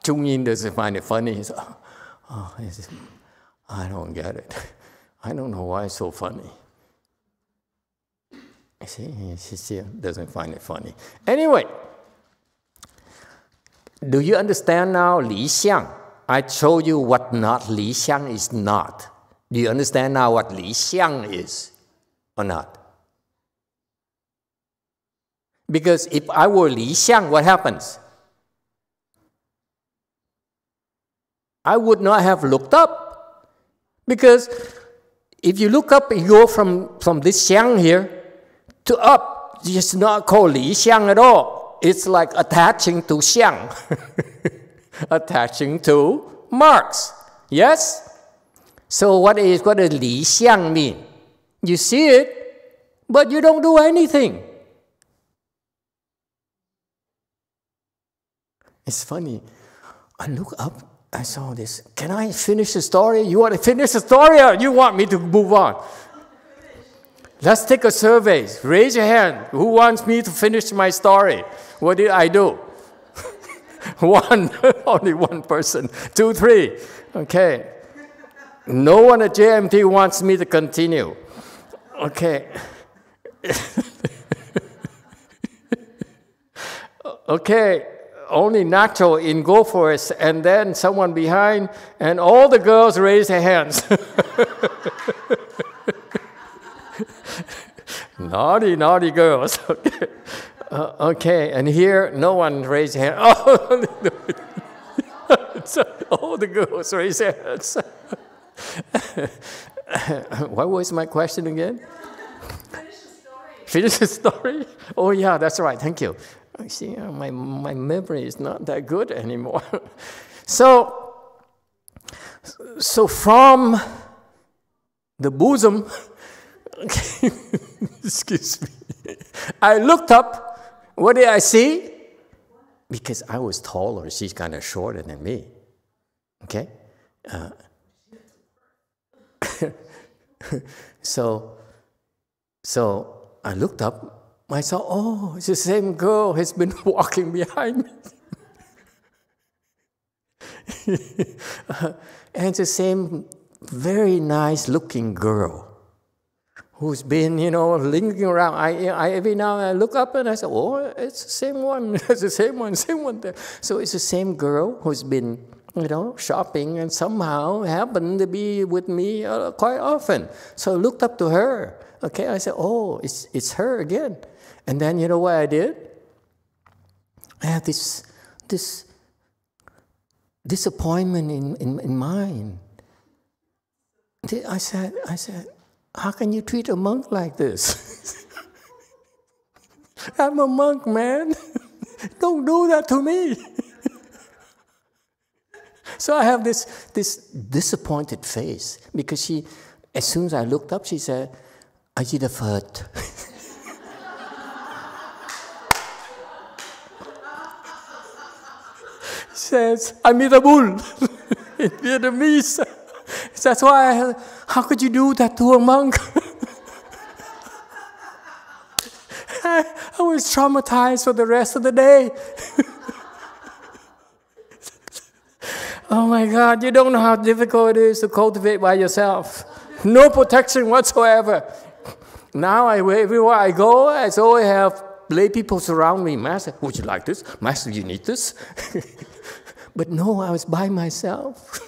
Chung Yin doesn't find it funny. He says, I don't get it. I don't know why it's so funny. She still doesn't find it funny. Anyway, do you understand now Li Xiang? I showed you what not Li Xiang is not. Do you understand now what Li Xiang is or not? Because if I were Li Xiang, what happens? I would not have looked up. Because if you look up, you go from this Xiang here to up. It's not called Li Xiang at all. It's like attaching to Xiang. Attaching to marks. Yes? So what does Li Xiang mean? You see it, but you don't do anything. It's funny. I look up, I saw this. Can I finish the story? You want to finish the story or you want me to move on? Let's take a survey. Raise your hand. Who wants me to finish my story? What did I do? One. Only one person. 2, 3. Okay. No one at JMT wants me to continue. Okay. Okay. Only Nacho in Go For It, and then someone behind, and all the girls raise their hands. Naughty, naughty girls. Okay. Okay, and here no one raised their hand. Oh, so all the girls raise their hands. What was my question again? Finish the story. Finish the story? Oh yeah, that's right. Thank you. I see, my memory is not that good anymore. So from the bosom, excuse me, I looked up. What did I see? Because I was taller, she's kind of shorter than me. Okay? So I looked up. I saw, oh, it's the same girl who's been walking behind me. And it's the same very nice looking girl who's been, lingering around. I every now and I look up and I say, oh, it's the same one. It's the same one there. So it's the same girl who's been, shopping and somehow happened to be with me quite often. So I looked up to her. Okay, I said, oh, it's her again. And then you know what I did? I had this disappointment in mind. I said, how can you treat a monk like this? I'm a monk, man. Don't do that to me. So I have this disappointed face because she, as soon as I looked up, she said, Invocations. Says, Emitofuo in Vietnamese. That's why, how could you do that to a monk? I was traumatized for the rest of the day. Oh my God, you don't know how difficult it is to cultivate by yourself. No protection whatsoever. Now, everywhere I go, I always have lay people surround me. Master, would you like this? Master, you need this? But no, I was by myself.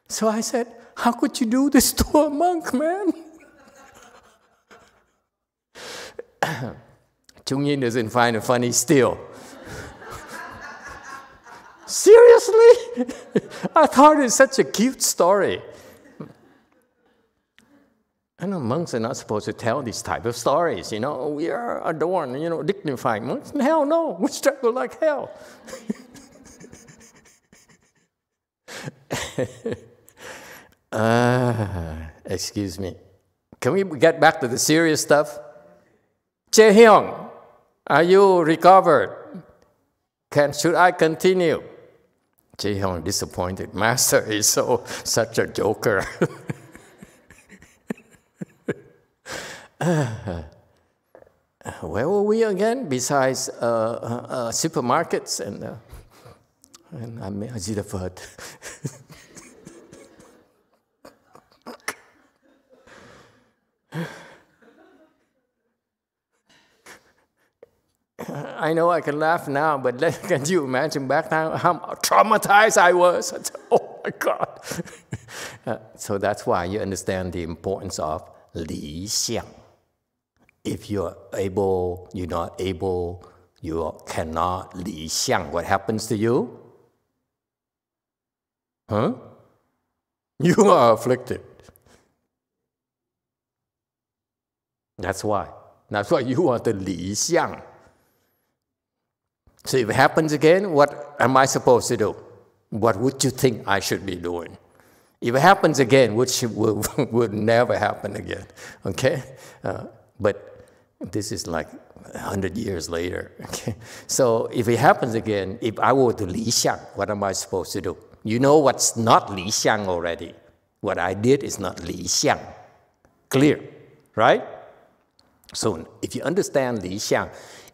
So I said, how could you do this to a monk, man? Chung Yin doesn't find it funny still. Seriously? I thought it's such a cute story. I know monks are not supposed to tell these type of stories. We are adorned, dignified. Monks, hell no, we struggle like hell. Excuse me. Can we get back to the serious stuff? Jae Hyung, are you recovered? Should I continue? Jae Hyung disappointed. Master is such a joker. Where were we again? Besides supermarkets and I'm Invocations. I know I can laugh now, but can you imagine back then how traumatized I was? Oh my God. So that's why you understand the importance of Li Xiang. If you're able, you're not able, you cannot, Li Xiang, what happens to you? Huh? You are afflicted. That's why. That's why you are the Li Xiang. So if it happens again, what am I supposed to do? What would you think I should be doing? If it happens again, which would never happen again, okay? But this is like 100 years later, okay? So if it happens again, if I were to Li Xiang, what am I supposed to do? You know what's not Li Xiang already. What I did is not Li Xiang. Clear, right? So if you understand Li Xiang,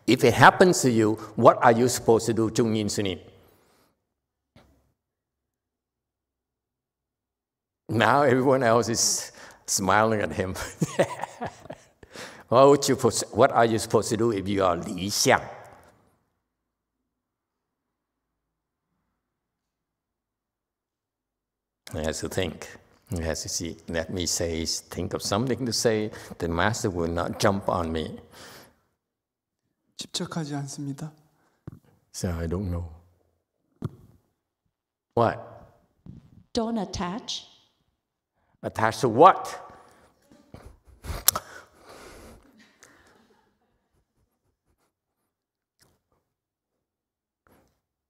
if it happens to you, what are you supposed to do, Chung Yin Sunin? Now everyone else is smiling at him. What are you supposed to do if you are Li Xiang? He has to think. He has to see. Let me say, think of something to say. The master will not jump on me. 집착하지 않습니다. So I don't know. What? Don't attach. Attached to what?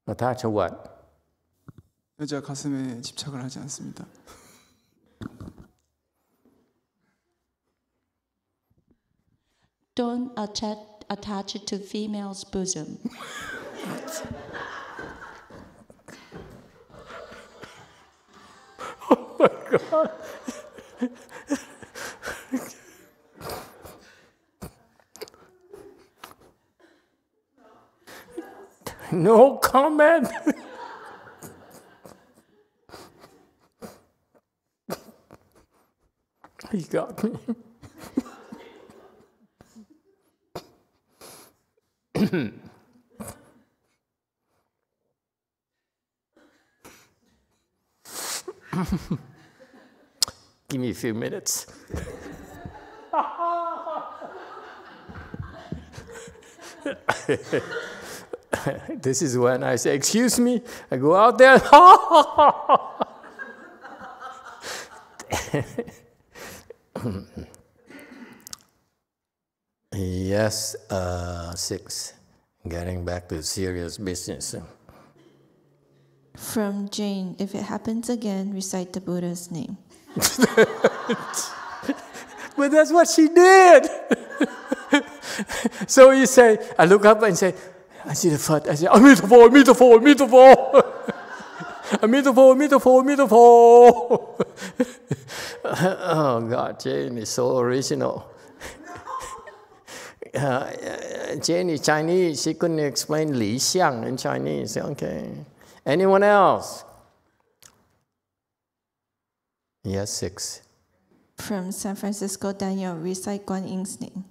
Attached to what? 여자 가슴에 집착을 하지 않습니다. Don't attach it to female's bosom. Oh my God. No comment. He got me. Give me a few minutes. This is when I say, excuse me, I go out there. Yes, 6. Getting back to serious business. From Jane, if it happens again, recite the Buddha's name. But that's what she did. So you say, I look up and say, I see the foot. I say, Emitofuo, Emitofuo, Emitofuo. Emitofuo, Emitofuo, Emitofuo. Oh God, Jane is so original. Jane is Chinese. She couldn't explain Li Xiang in Chinese. Okay. Anyone else? Yes, 6. From San Francisco, Daniel, recite Guan Ying's name.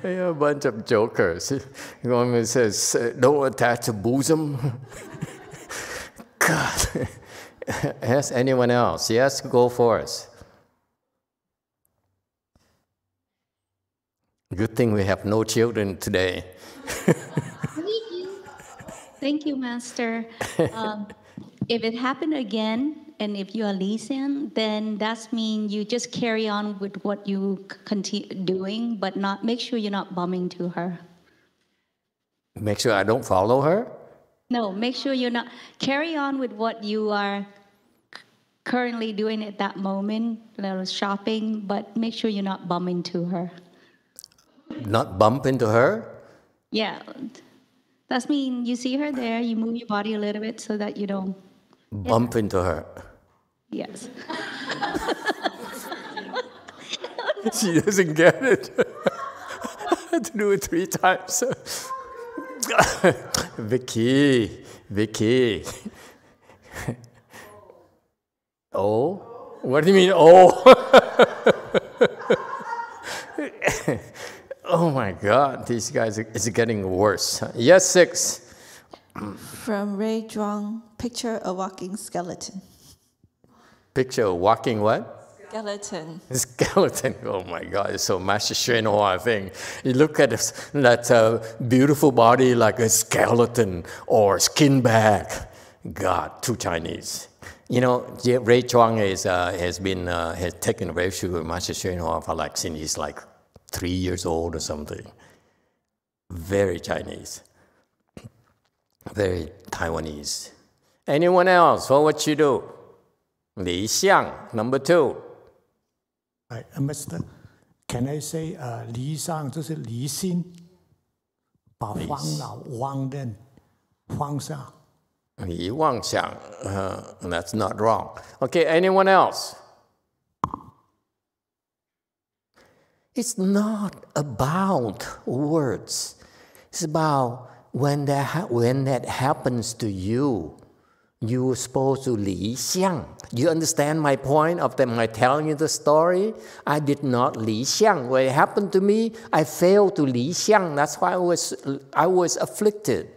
A bunch of jokers. One says, don't attach to bosom. God. Yes, anyone else? Yes, go for us. Good thing we have no children today. Thank you, Master. If it happened again, and if you are Lisan, then that means you just carry on with what you continue doing, but make sure you're not bumming to her. Make sure I don't follow her? No, make sure you're not. Carry on with what you are currently doing at that moment, little shopping, but make sure you're not bumming to her. Not bump into her? Yeah. That means you see her there, you move your body a little bit so that you don't bump into her. Yes. She doesn't get it. I had to do it 3 times. Vicky. Oh? What do you mean, oh? Oh my God, these guys is getting worse. Yes, 6. From Ray Zhuang, picture a walking skeleton. Picture a walking what? Skeleton. Skeleton. Oh my God, it's so Master YongHua thing. You look at that beautiful body like a skeleton or skin bag. God, too Chinese. You know, Ray Chuang has taken refuge with Master YongHua for like since he's like 3 years old or something. Very Chinese. Very Taiwanese. Anyone else? What you do? Li Xiang, number 2. Master, can I say 离上就是离心，把烦恼忘念放下。离妄想, that's not wrong. Okay, anyone else? It's not about words. It's about when that happens to you, you're supposed to 离相. You understand my point of my telling you the story? I did not 离相. When it happened to me, I failed to 离相. That's why I was afflicted.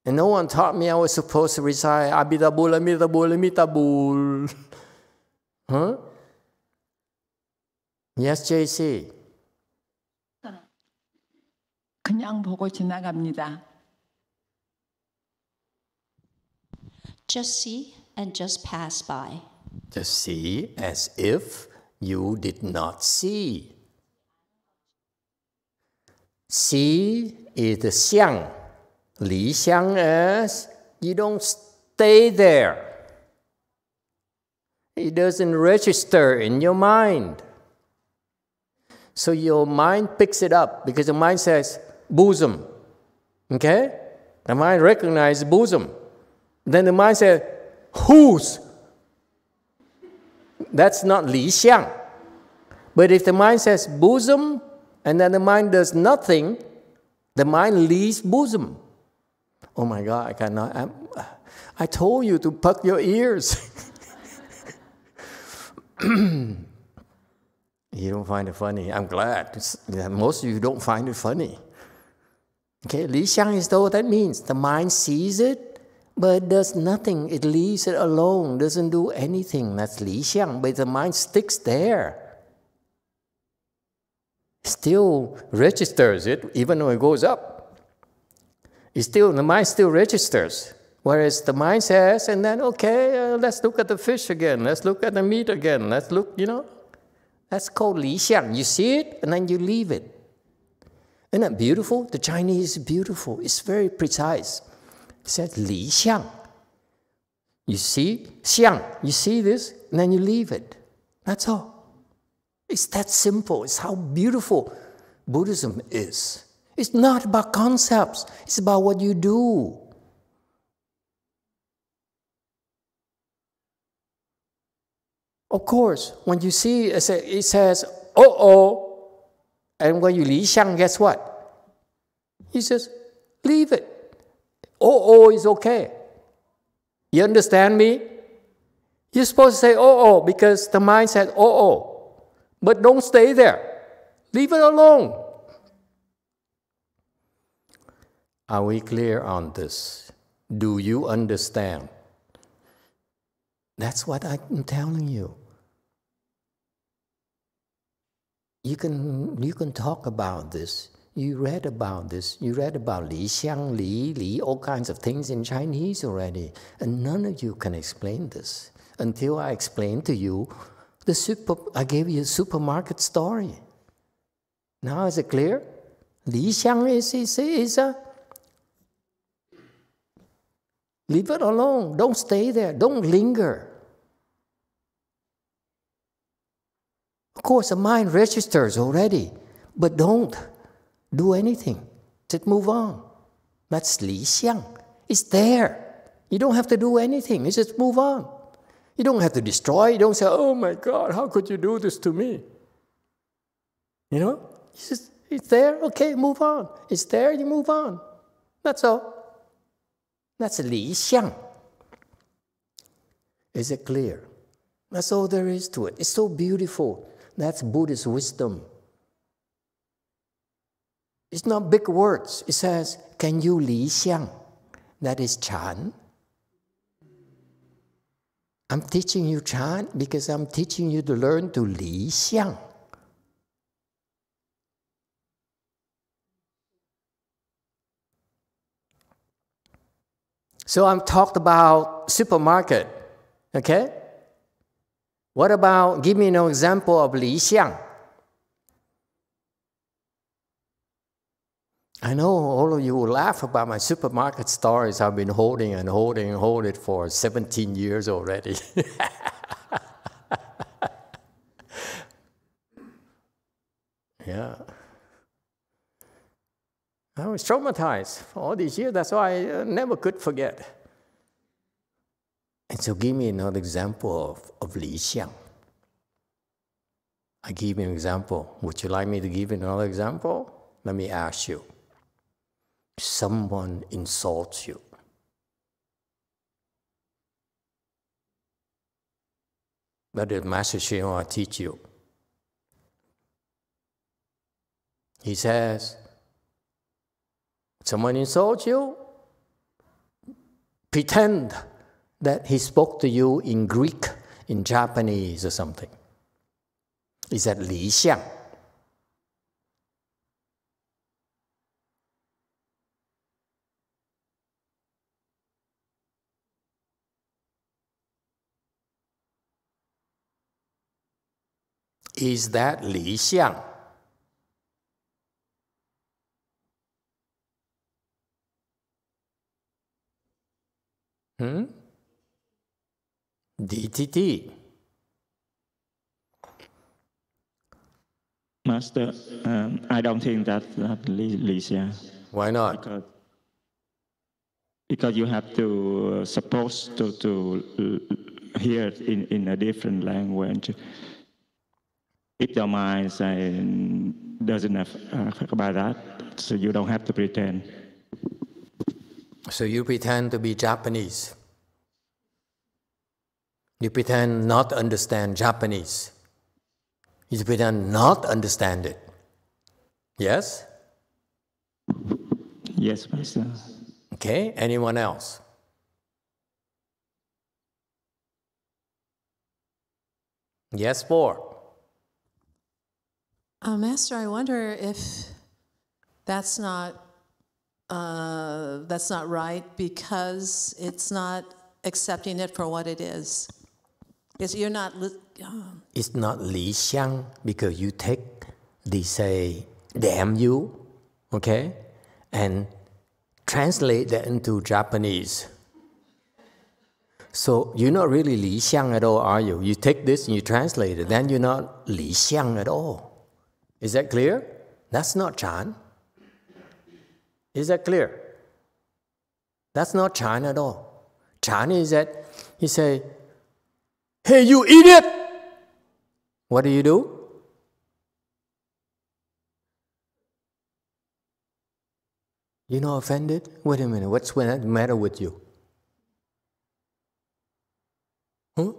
And no one taught me I was supposed to recite Amitabul, Amitabul, Amitabul. Huh? Yes, JC. 그냥 보고 지나갑니다. Just see and just pass by. Just see as if you did not see. See is the 相. 离相 is you don't stay there. It doesn't register in your mind. So your mind picks it up because the mind says bosom. Okay? The mind recognizes bosom. Then the mind says, whose? That's not 离相. But if the mind says bosom and then the mind does nothing, the mind leaves bosom. Oh my God, I cannot. I told you to plug your ears. You don't find it funny. I'm glad. Most of you don't find it funny. Okay, 离相 is though that means the mind sees it, but it does nothing. It leaves it alone, doesn't do anything. That's 离相, but the mind sticks there. Still registers it, even though it goes up. The mind still registers. Whereas the mind says, and then, okay, let's look at the fish again. Let's look at the meat again. Let's look, That's called 离相. You see it, and then you leave it. Isn't that beautiful? The Chinese is beautiful. It's very precise. It says 离相. You see, 相. You see this, and then you leave it. That's all. It's that simple. It's how beautiful Buddhism is. It's not about concepts. It's about what you do. Of course, when you see it says, oh, and when you 离相, guess what? He says, leave it. Oh, is okay. You understand me? You're supposed to say, oh, because the mind said, oh. But don't stay there. Leave it alone. Are we clear on this? Do you understand? That's what I'm telling you. You can talk about this. You read about this. You read about 离相, li, all kinds of things in Chinese already. And none of you can explain this until I explain to you I gave you a supermarket story. Now is it clear? 离相 is a leave it alone. Don't stay there. Don't linger. Of course, the mind registers already, but don't do anything. Just move on. That's 离相. It's there. You don't have to do anything. You just move on. You don't have to destroy. You don't say, oh my God, how could you do this to me? It's there. Okay, move on. It's there. You move on. That's all. That's 离相. Is it clear? That's all there is to it. It's so beautiful. That's Buddhist wisdom. It's not big words. It says, can you 离相? That is Chan. I'm teaching you chant because I'm teaching you to learn to Li Xiang. So I'm talked about supermarket, okay? What about, give me an example of Li Xiang? I know all of you will laugh about my supermarket stories. I've been holding it for 17 years already. Yeah. I was traumatized for all these years. That's why I never could forget. And so give me another example of Li Xiang. I give you an example. Would you like me to give you another example? Let me ask you. Someone insults you. What did Master YongHua teach you? He says, someone insults you, pretend that he spoke to you in Greek, in Japanese or something. He said, Li Xiang. Is that Li Xiang? DTT. Master, I don't think that's Li Xiang. Why not? Because you have to supposed to hear in a different language. If your mind doesn't have about that, so you don't have to pretend. So you pretend to be Japanese. You pretend not to understand Japanese. You pretend not to understand it. Yes? Yes, Master. Okay, anyone else? Yes, 4. Master, I wonder if that's not right because it's not accepting it for what it is. You're not. It's not Li Xiang because you take, they say, damn you, okay, and translate that into Japanese. So you're not really Li Xiang at all, are you? You take this and you translate it, then you're not Li Xiang at all. Is that clear? That's not Chan. Is that clear? That's not Chan at all. Chan is that you say, hey, you idiot! What do? You're not offended? Wait a minute, what's the matter with you? Huh?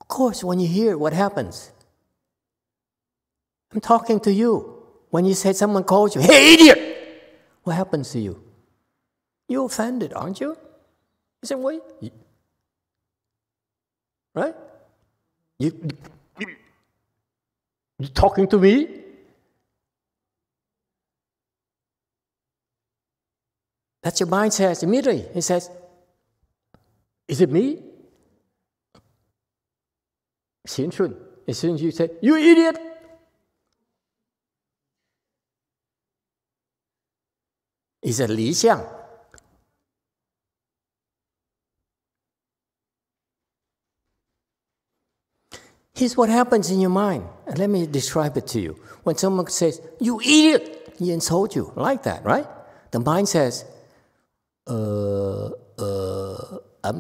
Of course, when you hear it, what happens? I'm talking to you. When you say someone calls you, hey, idiot! What happens to you? You're offended, aren't you? You say, wait. Right? You talking to me? That's your mind says immediately. It says, is it me? Xian Shun. As soon as you say, you idiot! Is it Li Xiang? Here's what happens in your mind. And let me describe it to you. When someone says, you idiot, he insults you, like that, right? The mind says, I'm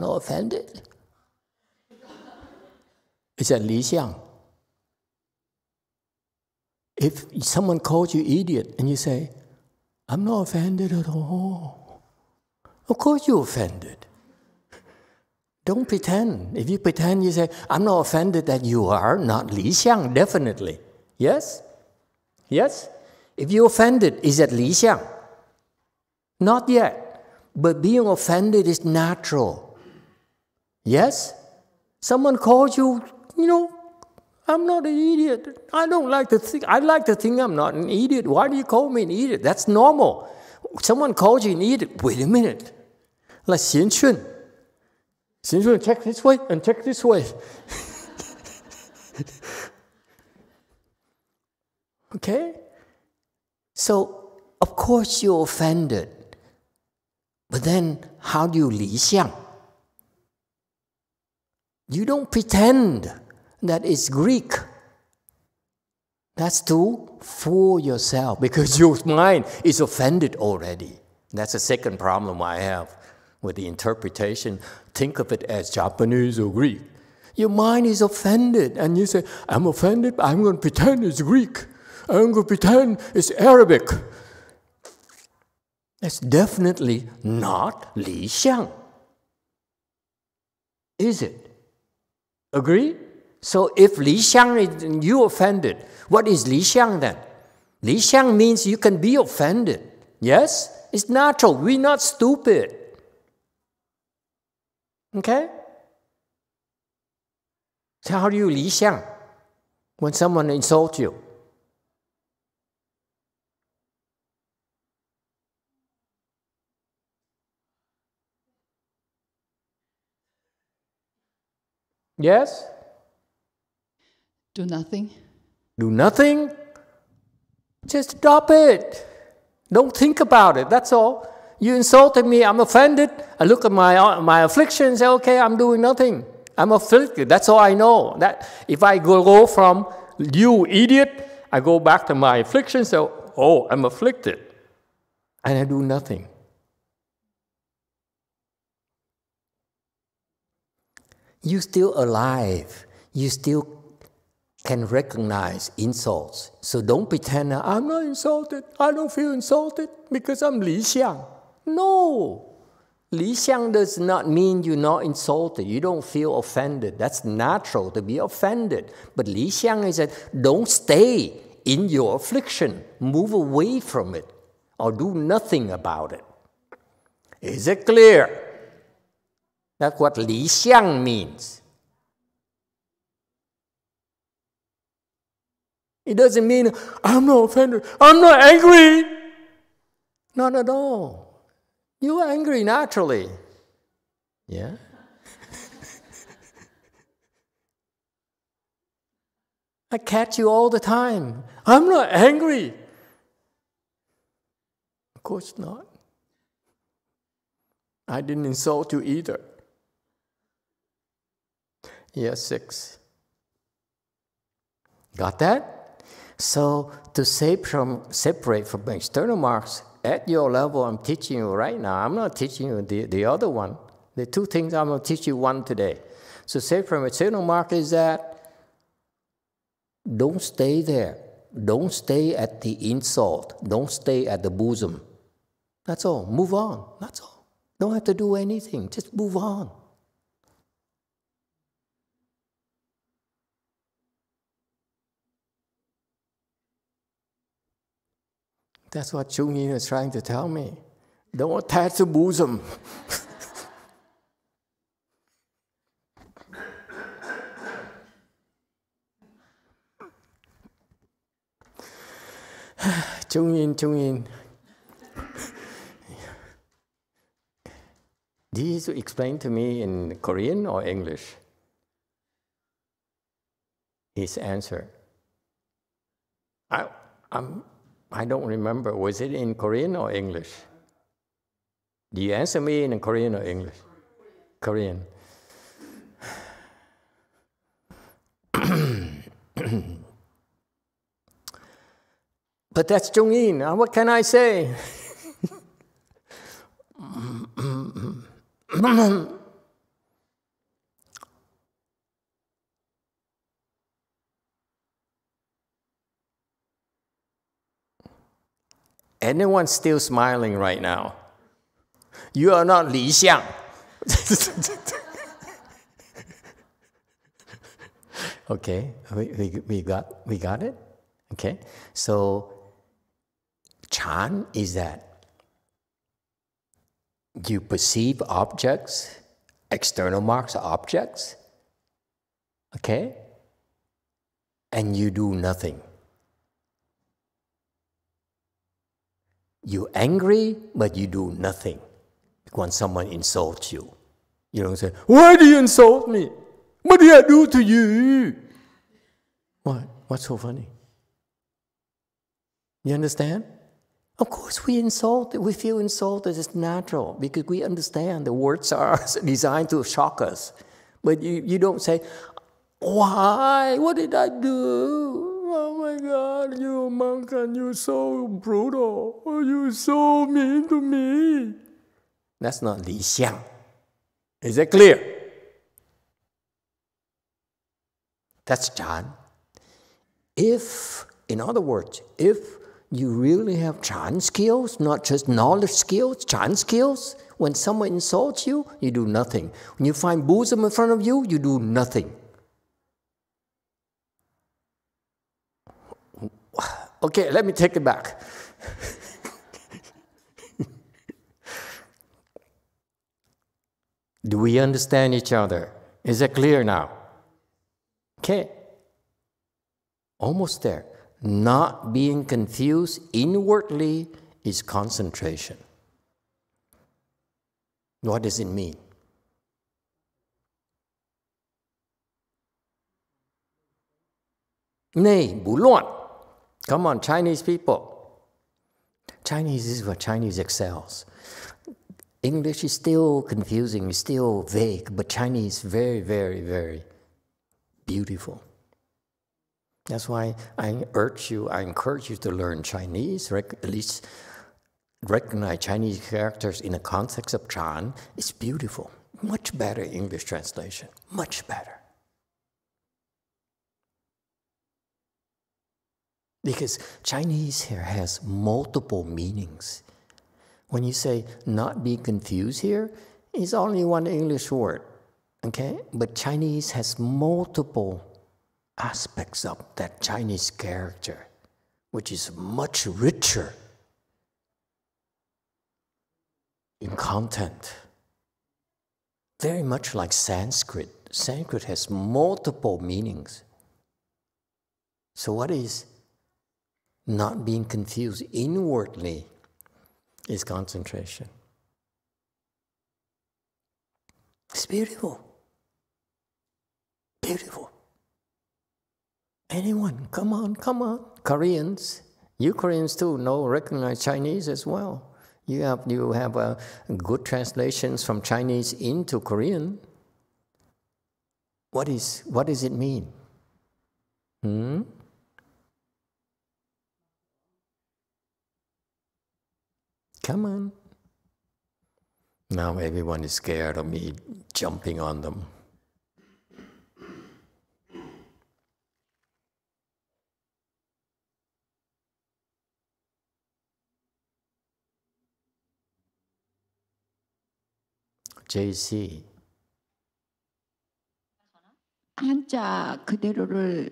not offended. Is that Li Xiang? If someone calls you idiot and you say, I'm not offended at all. Of course you're offended. Don't pretend. If you pretend, you say, I'm not offended that you are not Li Xiang, definitely. Yes? Yes? If you're offended, is that Li Xiang? Not yet. But being offended is natural. Yes? Someone calls you, I'm not an idiot. I like to think I'm not an idiot. Why do you call me an idiot? That's normal. Someone calls you an idiot. Wait a minute. Like Xian Shun, check this way and check this way. Okay? So, of course you're offended. But then, how do you li xiang? You don't pretend that it's Greek. That's to fool yourself because your mind is offended already. That's the second problem I have with the interpretation. Think of it as Japanese or Greek. Your mind is offended and you say, I'm offended, but I'm going to pretend it's Greek. I'm going to pretend it's Arabic. That's definitely not li xiang. Is it? Agree? So if li xiang is you offended, what is li xiang then? Li xiang means you can be offended. Yes? It's natural. We're not stupid. Okay? So how do you li xiang when someone insults you? Yes? Do nothing. Do nothing? Just stop it. Don't think about it, that's all. You insulted me, I'm offended. I look at my affliction and say, okay, I'm doing nothing. I'm afflicted, that's all I know. That if I go from you idiot, I go back to my affliction, so, oh, I'm afflicted. And I do nothing. You're still alive. You still can recognize insults. So don't pretend, I'm not insulted. I don't feel insulted because I'm li xiang. No. Li xiang does not mean you're not insulted. You don't feel offended. That's natural to be offended. But li xiang is that don't stay in your affliction. Move away from it or do nothing about it. Is it clear? That's what li xiang means. It doesn't mean, I'm not offended, I'm not angry. Not at all. You're angry naturally. Yeah? I catch you all the time. I'm not angry. Of course not. I didn't insult you either. Yes, 6. Got that? So to separate from external marks, at your level I'm teaching you right now. I'm not teaching you the other one. The two things I'm going to teach you one today. So separate from external mark is that don't stay there. Don't stay at the insult. Don't stay at the bosom. That's all. Move on. That's all. Don't have to do anything. Just move on. That's what YongHua is trying to tell me. Don't attach the bosom. YongHua. Did you explain to me in Korean or English? His answer. I don't remember. Was it in Korean or English? Do you answer me in Korean or English? Korean. But that's YongHua. What can I say? Anyone still smiling right now? You are not li xiang. Okay, we got it? Okay, so Chan is that You perceive objects, external marks are objects, okay? And you do nothing. You're angry, but you do nothing. When someone insults you, you don't say, "Why do you insult me? What did I do to you?" What? What's so funny? You understand? Of course we insult, we feel insulted, it's natural, because we understand the words are designed to shock us. But you don't say, "Why? What did I do? Oh my God, you monk, and you're so brutal. Oh, you're so mean to me." That's not Li Xiang. Is that clear? That's Chan. In other words, if you really have Chan skills, not just knowledge skills, Chan skills, when someone insults you, you do nothing. When you find Buddhism in front of you, you do nothing. Okay, let me take it back. Do we understand each other? Is it clear now? Okay. Almost there. Not being confused inwardly is concentration. What does it mean? Nay, bu luan. Come on, Chinese people. Chinese is where Chinese excels. English is still confusing, still vague, but Chinese is very, very, very beautiful. That's why I encourage you to learn Chinese, at least recognize Chinese characters in the context of Chan. It's beautiful. Much better English translation, much better. Because Chinese here has multiple meanings. When you say not be confused here, it's only one English word, okay? But Chinese has multiple aspects of that Chinese character, which is much richer in content. Very much like Sanskrit. Sanskrit has multiple meanings. So what is not being confused inwardly is concentration. It's beautiful. Beautiful. Anyone, come on. Koreans, you Koreans too recognize Chinese as well. You have good translations from Chinese into Korean. What does it mean? Come on. Now everyone is scared of me jumping on them. JC. 한자 그대로를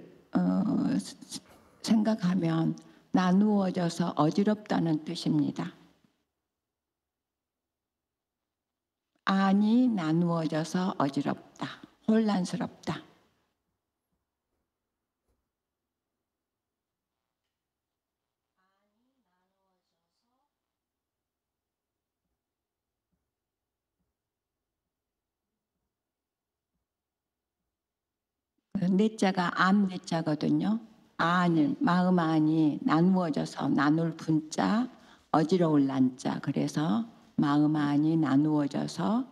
생각하면 나누어져서 어지럽다는 뜻입니다. 안이 나누어져서 어지럽다, 혼란스럽다. 넷자가 암 넷자거든요. 안은 마음 안이 나누어져서 나눌 분자, 어지러울 난자. 그래서 마음 안이 나누어져서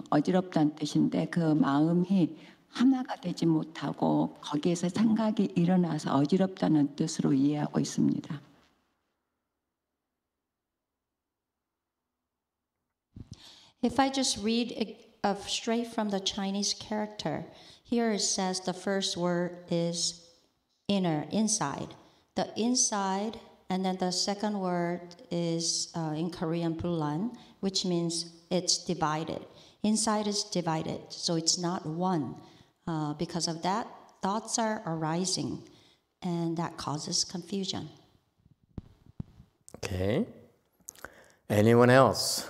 어지럽다는 뜻인데 그 마음이 하나가 되지 못하고 거기에서 생각이 일어나서 어지럽다는 뜻으로 이해하고 있습니다. If I just read straight from the Chinese character, here it says the first word is inner, inside. The inside, and then the second word is in Korean bulan, which means it's divided. Inside is divided, so it's not one. Because of that, thoughts are arising, and that causes confusion. Okay. Anyone else?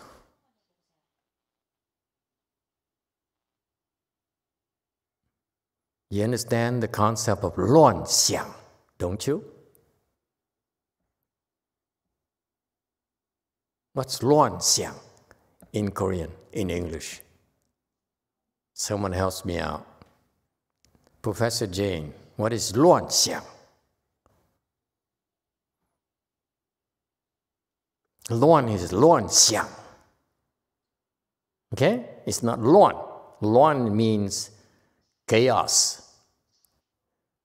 You understand the concept of 乱想, don't you? What's 乱想 in Korean, in English? Someone helps me out. Professor Jane, what is 乱想? 乱 is 乱想. Okay? It's not 乱. 乱 means chaos.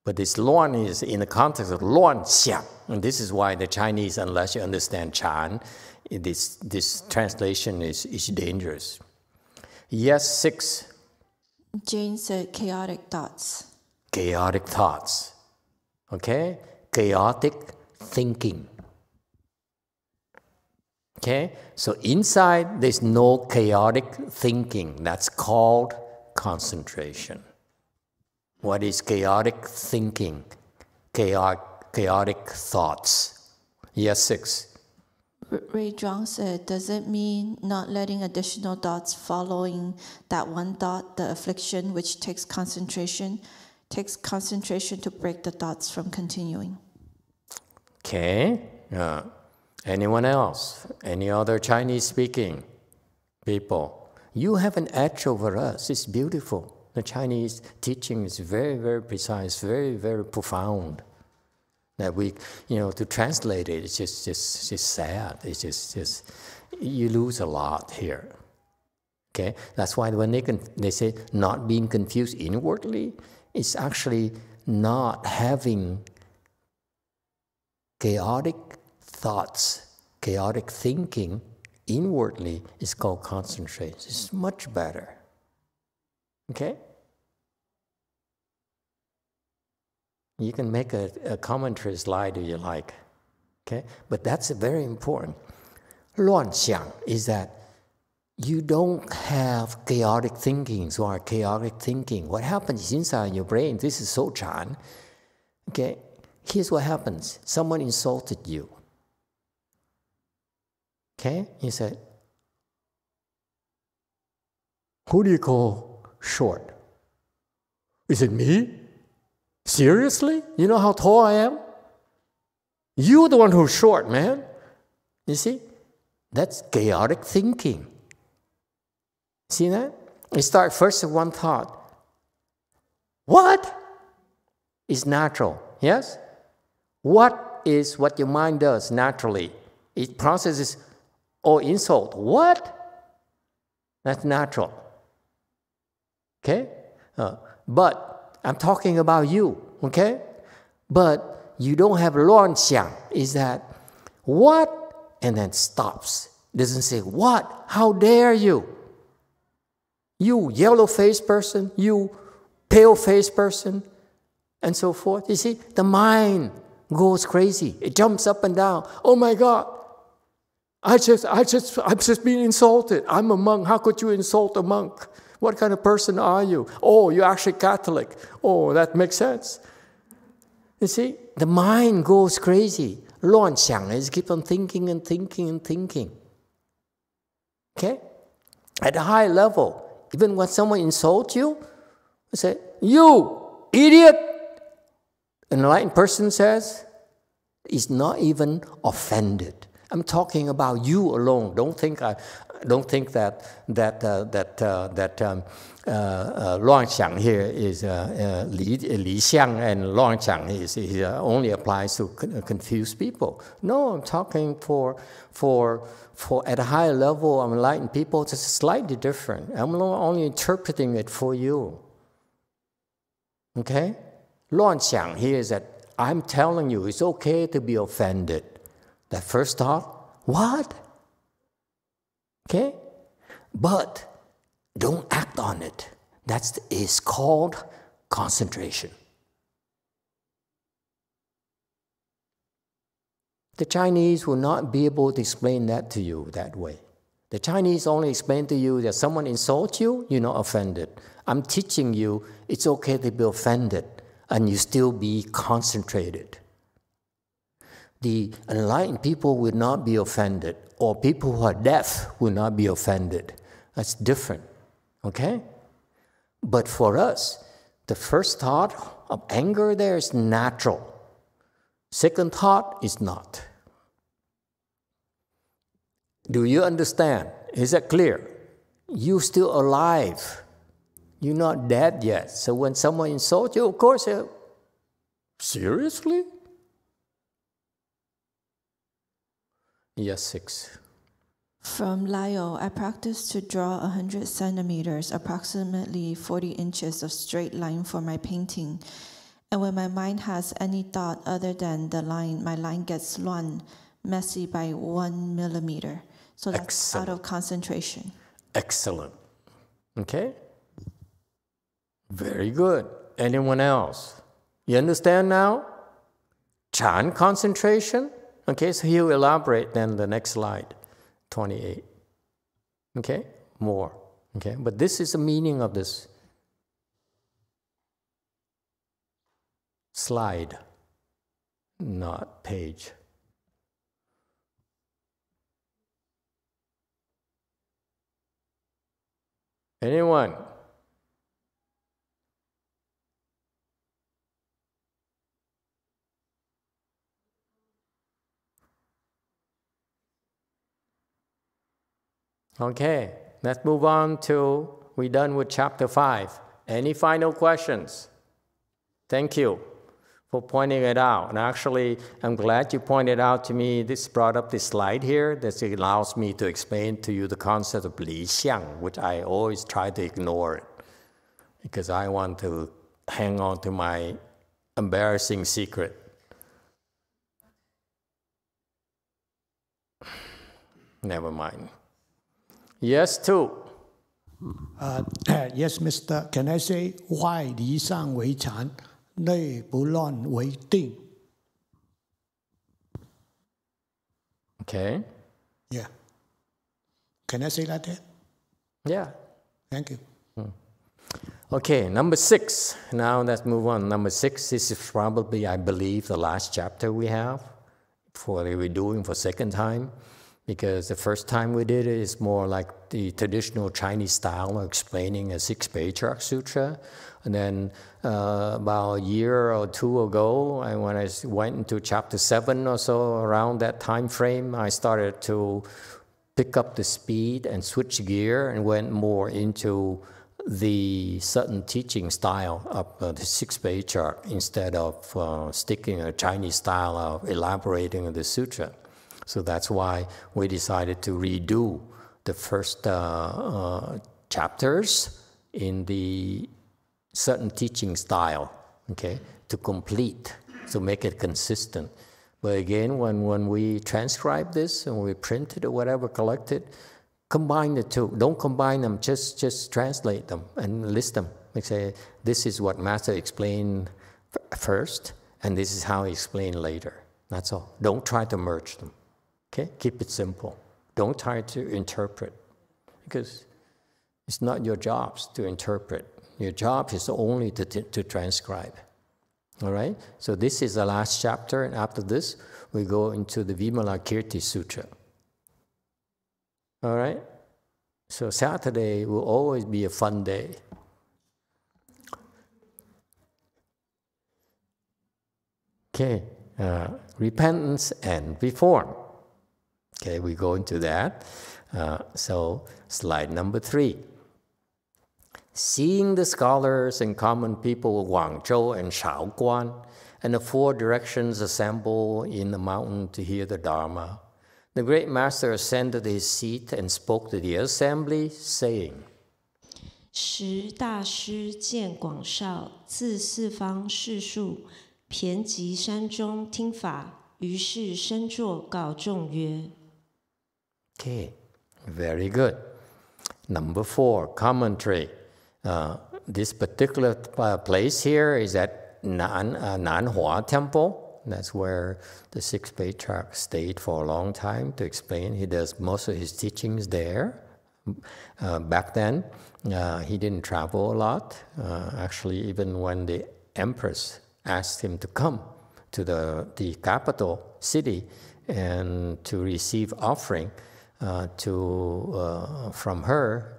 But this 乱 is in the context of 乱想. And this is why the Chinese, unless you understand Chan, this translation is dangerous. Yes, 6. Jane said chaotic thoughts. Chaotic thoughts. Okay? Chaotic thinking. Okay? So inside, there's no chaotic thinking. That's called concentration. What is chaotic thinking? Chaotic thoughts. Yes, 6. Ray Zhuang said, does it mean not letting additional thoughts following that one thought, the affliction, which takes concentration to break the thoughts from continuing? Okay. Anyone else? Any other Chinese-speaking people? You have an edge over us. It's beautiful. The Chinese teaching is very, very precise, very, very profound. That we, to translate it, it's just sad. It's just you lose a lot here. Okay, that's why when they say not being confused inwardly, it's actually not having chaotic thoughts, chaotic thinking inwardly is called concentration. It's much better. Okay. You can make a commentary slide if you like, okay? But that's very important. 乱想 is that you don't have chaotic thinkings or chaotic thinking. What happens inside your brain, this is so Chan, okay? Here's what happens. Someone insulted you, okay? You said, who do you call short? Is it me? Seriously? You know how tall I am? You're the one who's short, man. You see? That's chaotic thinking. See that? You start first with one thought. What is natural? Yes? What is what your mind does naturally? It processes, insult. What? That's natural. Okay? But I'm talking about you, okay? But you don't have 乱想, is that what? And then stops. It doesn't say, what? How dare you? You yellow-faced person, you pale-faced person, and so forth. You see, the mind goes crazy. It jumps up and down. Oh my God, I'm just being insulted. I'm a monk. How could you insult a monk? What kind of person are you? Oh, you're actually Catholic. Oh, that makes sense. You see, the mind goes crazy. 乱想 is keep on thinking and thinking and thinking. Okay? At a high level, even when someone insults you, you say, you idiot! An enlightened person says, is not even offended. I'm talking about you alone. Don't think that 乱想 here is 离相 and 乱想 is only applies to confused people. No, I'm talking for at a higher level of enlightened people, it's slightly different. I'm only interpreting it for you. Okay? 乱想 here is that I'm telling you it's okay to be offended. That first thought, what? Okay? But don't act on it. That is called concentration. The Chinese will not be able to explain that to you that way. The Chinese only explain to you that someone insults you, you're not offended. I'm teaching you it's okay to be offended and you still be concentrated. The enlightened people will not be offended, or people who are deaf will not be offended. That's different, okay? But for us, The first thought of anger there is natural. Second thought is not. Do you understand? Is that clear? You're still alive. You're not dead yet. So when someone insults you, of course, seriously? Yes, 6. From Lyo, I practice to draw 100 centimeters, approximately 40 inches of straight line for my painting. And when my mind has any thought other than the line, my line gets luan, messy by 1 millimeter. So that's Excellent. out of concentration. Excellent. Okay? Very good. Anyone else? You understand now? Chan concentration? Okay, so he'll elaborate then the next slide, 28. Okay? More. Okay? But this is the meaning of this slide, not page. Anyone? Okay, let's move on to, we're done with chapter 5. Any final questions? Thank you for pointing it out. And actually, I'm glad you pointed out to me, this brought up this slide here that allows me to explain to you the concept of Li Xiang, which I always try to ignore it because I want to hang on to my embarrassing secret. Never mind. Yes, 2. Yes, Mister. Can I say why 离上为禅，内不乱为定? Okay. Yeah. Can I say that then? Yeah. Thank you. Okay, number 6. Now let's move on. Number 6, this is probably, I believe, the last chapter we have for that we're doing for second time. Because the first time we did it is more like the traditional Chinese style of explaining a 6 Patriarch Sutra. And then about a year or 2 ago, when I went into chapter 7 or so, around that time frame, I started to pick up the speed and switch gear and went more into the certain teaching style of the 6 Patriarch instead of sticking a Chinese style of elaborating the sutra. So that's why we decided to redo the first chapters in the certain teaching style, okay, to complete, to make it consistent. But again, when we transcribe this and we print it or whatever, collect it, combine the two. Don't combine them, just translate them and list them. Like say, this is what Master explained first, and this is how he explained later. That's all. Don't try to merge them. Okay, keep it simple. Don't try to interpret, because it's not your job to interpret. Your job is only to transcribe. All right? So this is the last chapter, and after this, we go into the Vimalakirti Sutra. All right? So Saturday will always be a fun day. Okay, repentance and reform. Okay, we go into that. So slide number 3. Seeing the scholars and common people of Guangzhou and Shaoguan and the 4 directions assemble in the mountain to hear the Dharma, the great master ascended his seat and spoke to the assembly, saying, 时大师见广少，自四方世数，遍及山中听法，于是身作告众曰。 Okay, very good. Number 4, commentary. This particular place here is at YongHua Temple. That's where the 6 Patriarchs stayed for a long time to explain. He does most of his teachings there. Back then, he didn't travel a lot. Actually, even when the Empress asked him to come to the capital city and to receive offering from her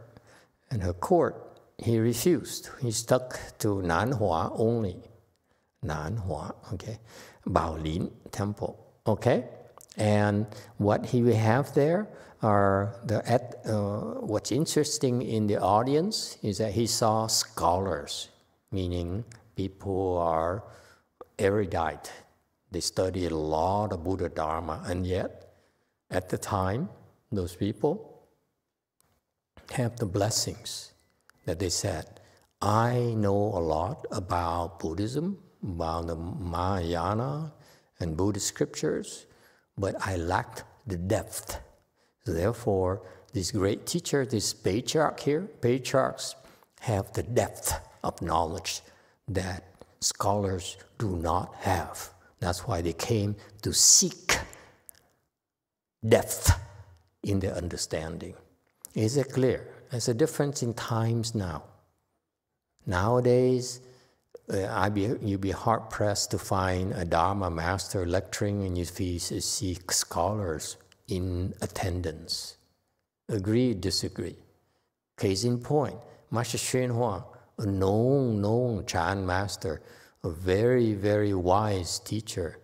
and her court, he refused. He stuck to Nanhua only. Nanhua, okay. Baolin Temple, okay. And what he will have there are what's interesting in the audience is that he saw scholars, meaning people who are erudite. They study a lot of Buddha Dharma, and yet, at the time, those people have the blessings that they said, I know a lot about Buddhism, about the Mahayana and Buddhist scriptures, but I lacked the depth. So therefore, this great teacher, this patriarch here, patriarchs have the depth of knowledge that scholars do not have. That's why they came to seek depth in their understanding. Is it clear? There's a difference in times now. Nowadays, you'd be hard-pressed to find a Dharma master lecturing and you see scholars in attendance. Agree, disagree. Case in point, Master YongHua, a known Chan master, a very, very wise teacher,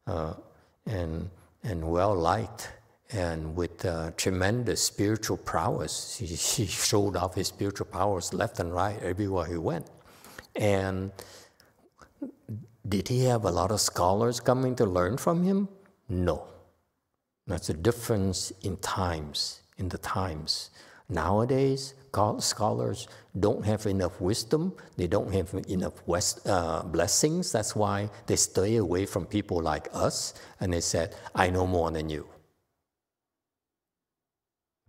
and well-liked, and with tremendous spiritual prowess. He showed off his spiritual powers left and right everywhere he went. And did he have a lot of scholars coming to learn from him? No. That's a difference in times, in the times. Nowadays, scholars don't have enough wisdom, they don't have enough blessings. That's why they stay away from people like us, and they said, I know more than you.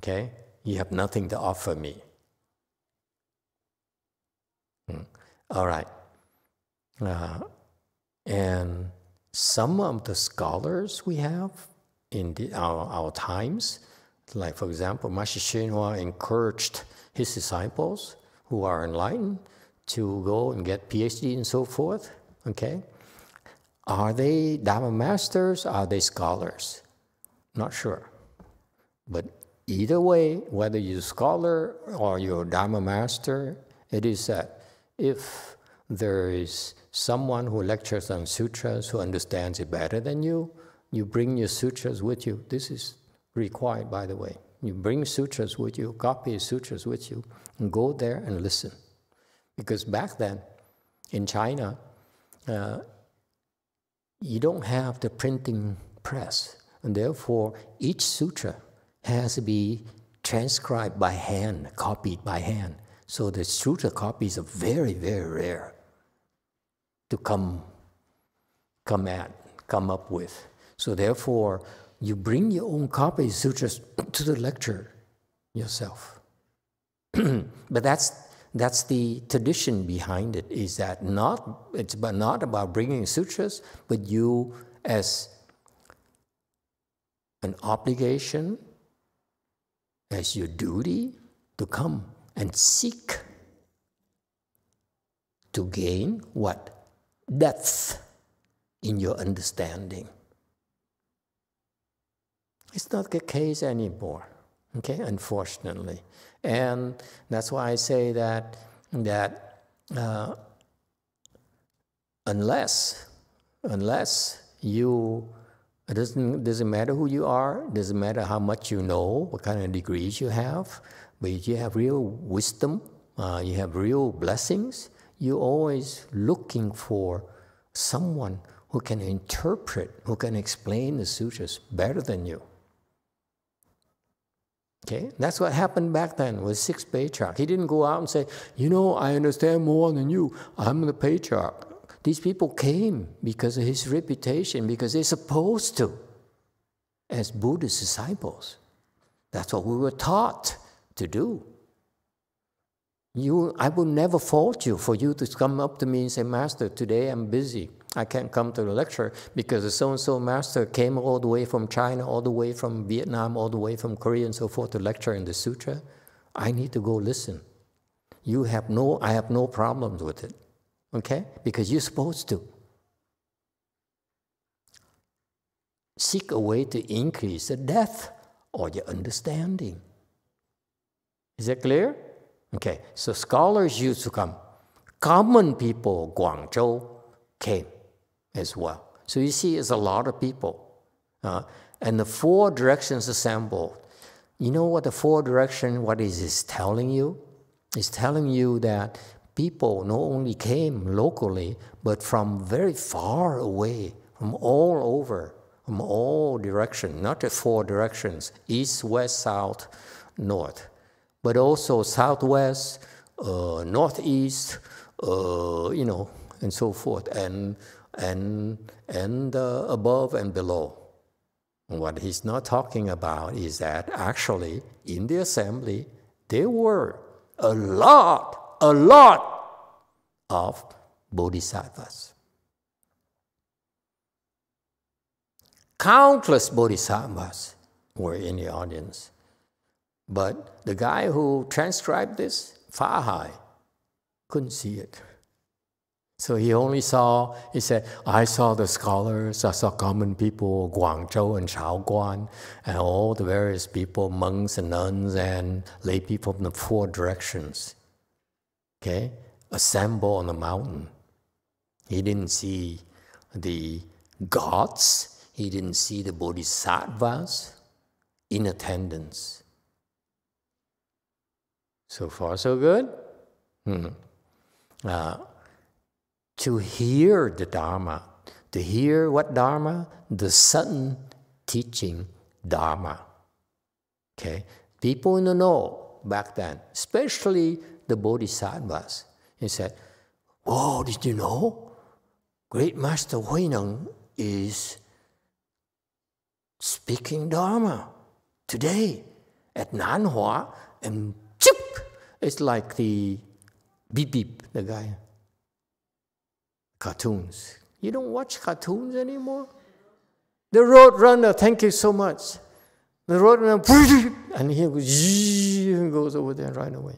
Okay? You have nothing to offer me. All right. And some of the scholars we have in our times, like for example, Master YongHua encouraged his disciples who are enlightened to go and get PhD and so forth, okay? Are they Dharma masters? Are they scholars? Not sure. But either way, whether you're a scholar or you're a Dharma master, it is that if there is someone who lectures on sutras who understands it better than you, you bring your sutras with you. This is required, by the way. You bring sutras with you, copy sutras with you, and go there and listen. Because back then, in China, you don't have the printing press, and therefore each sutra has to be transcribed by hand, copied by hand. So the sutra copies are very, very rare to come up with. So therefore, you bring your own copy of sutras to the lecture yourself. But that's the tradition behind it, is that it's not about bringing sutras, but you as an obligation, as your duty to come and seek to gain what? Depth in your understanding. It's not the case anymore, okay, unfortunately. And that's why I say that unless you, it doesn't matter who you are, doesn't matter how much you know, what kind of degrees you have, but if you have real wisdom, you have real blessings, you're always looking for someone who can interpret, who can explain the sutras better than you. Okay, that's what happened back then with sixth patriarch. He didn't go out and say, you know, I understand more than you. I'm the patriarch. These people came because of his reputation, because they're supposed to, as Buddhist disciples. That's what we were taught to do. I will never fault you for you to come up to me and say, Master, today I'm busy. I can't come to the lecture because the so-and-so master came all the way from China, all the way from Vietnam, all the way from Korea and so forth to lecture in the sutra. I need to go listen. I have no problems with it, okay? Because you're supposed to. Seek a way to increase the depth or your understanding. Is that clear? Okay, so scholars used to come. Common people, Guangzhou, came as well. So you see, it's a lot of people. And the four directions assembled. You know what the four directions, what is this telling you? It's telling you that people not only came locally, but from very far away, from all over, from all directions, not just four directions, east, west, south, north, but also southwest, northeast, and so forth, and above and below. What he's not talking about is that actually in the assembly there were a lot of bodhisattvas. Countless bodhisattvas were in the audience. But the guy who transcribed this, Fahai, couldn't see it. So he only saw, he said, I saw the scholars, I saw common people, Guangzhou and Shaoguan, and all the various people, monks and nuns and lay people from the four directions, okay, assemble on the mountain. He didn't see the gods, he didn't see the bodhisattvas in attendance. So far, so good? To hear the Dharma. To hear what Dharma? The sudden teaching Dharma. Okay? People in the know back then, especially the bodhisattvas, he said, oh, did you know? Great Master Huineng is speaking Dharma today at Nanhua, and chip! It's like the beep beep, the guy. Cartoons. You don't watch cartoons anymore? The road runner, thank you so much. The road runner, and he goes over there right away.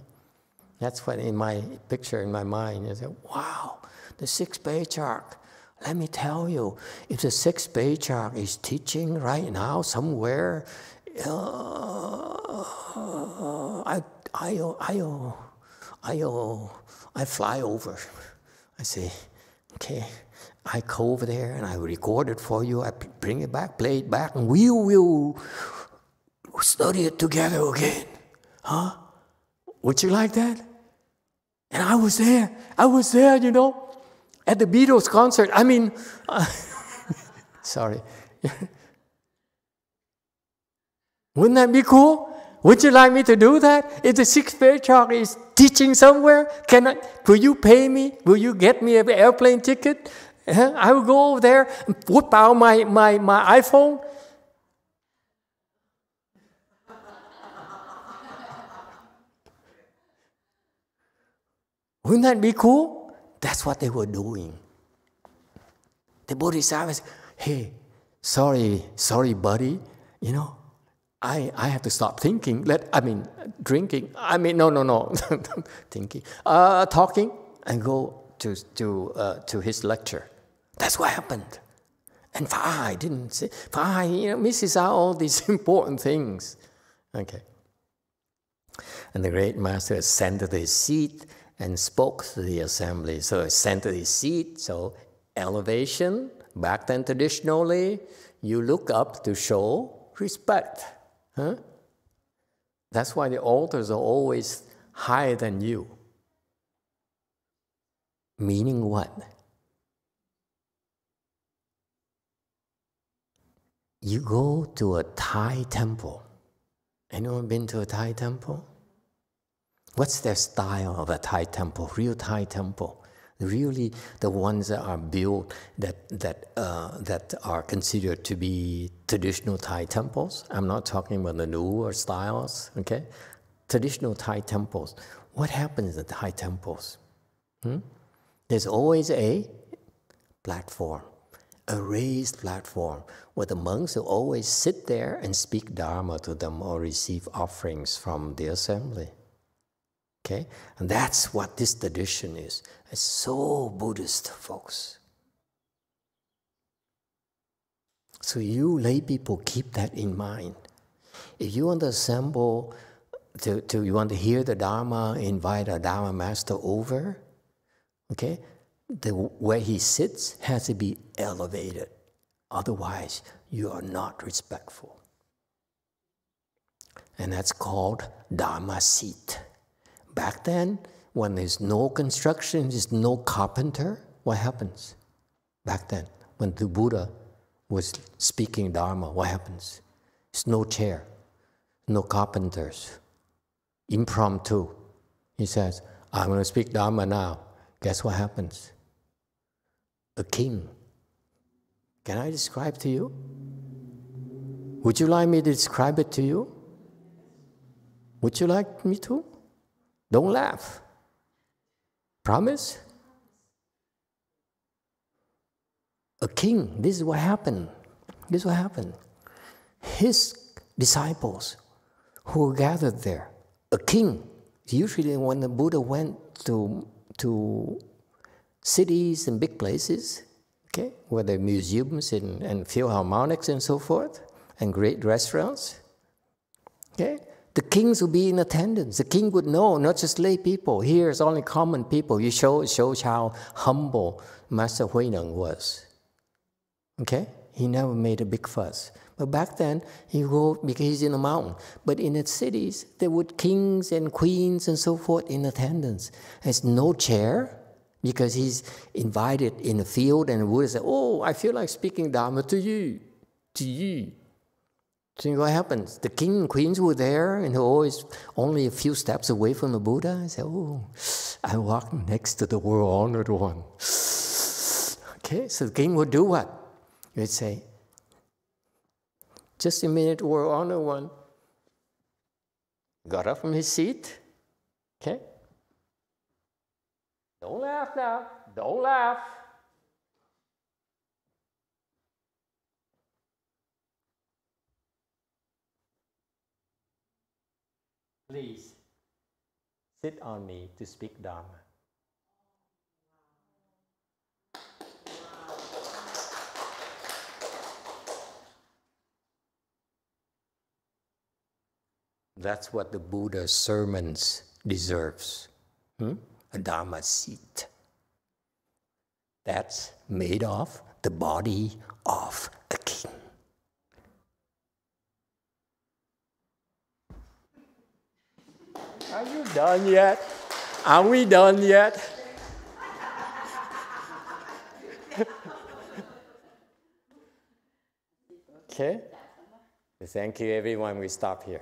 That's what in my picture, in my mind, I said, wow, the sixth patriarch. Let me tell you, if the sixth patriarch is teaching right now somewhere, I fly over. I say, okay, I go over there and I record it for you. I bring it back, play it back, and we will study it together again. Huh? Would you like that? And I was there, you know, at the Beatles concert. I mean, sorry. Wouldn't that be cool? Would you like me to do that? If the sixth patriarch is teaching somewhere, will you pay me? Will you get me an airplane ticket? I will go over there and whip out my iPhone. Wouldn't that be cool? That's what they were doing. The bodhisattvas, hey, sorry, buddy, you know, I have to stop thinking. Drinking. No. Thinking. Talking and go to his lecture. That's what happened. And Fahai didn't say. Fahai, misses out all these important things. Okay. And the great master ascended his seat and spoke to the assembly. So ascended his seat. So elevation. Back then, traditionally, you look up to show respect. Huh? That's why the altars are always higher than you. Meaning what? You go to a Thai temple. Anyone been to a Thai temple? What's their style of a Thai temple? Real Thai temple. Really, the ones that are built that are considered to be traditional Thai temples. I'm not talking about the newer styles. Okay, traditional Thai temples. What happens in Thai temples? There's always a platform, a raised platform, where the monks will always sit there and speak Dharma to them or receive offerings from the assembly. Okay, and that's what this tradition is. It's so Buddhist, folks. So you lay people keep that in mind. If you want to assemble you want to hear the Dharma, invite a Dharma master over, okay? Where he sits has to be elevated. Otherwise, you are not respectful. And that's called Dharma seat. Back then, when there's no construction, there's no carpenter, what happens? Back then, when the Buddha was speaking Dharma, what happens? There's no chair, no carpenters, impromptu. He says, I'm going to speak Dharma now. Guess what happens? A king. Can I describe to you? Would you like me to describe it to you? Would you like me to? Don't laugh. Promise? A king, this is what happened. This is what happened. His disciples who were gathered there, a king, usually when the Buddha went to cities and big places, okay, where there are museums and philharmonics and so forth, and great restaurants, okay, the kings would be in attendance. The king would know, not just lay people. Here is only common people. You shows how humble Master Huineng was. Okay? He never made a big fuss. But back then, he wrote because he's in a mountain. But in the cities, there were kings and queens and so forth in attendance. There's no chair because he's invited in a field and the Buddha said, oh, I feel like speaking Dharma to you. To you. So what happens? The king and queens were there and always only a few steps away from the Buddha. I said, oh, I walk next to the world-honored one. Okay, so the king would do what? He would say, just a minute, world-honored one. Got up from his seat. Okay? Don't laugh now. Don't laugh. Please, sit on me to speak Dharma. That's what the Buddha's sermons deserves. A Dharma seat. That's made of the body of a king. Are you done yet? Are we done yet? Okay. Thank you, everyone. We stop here.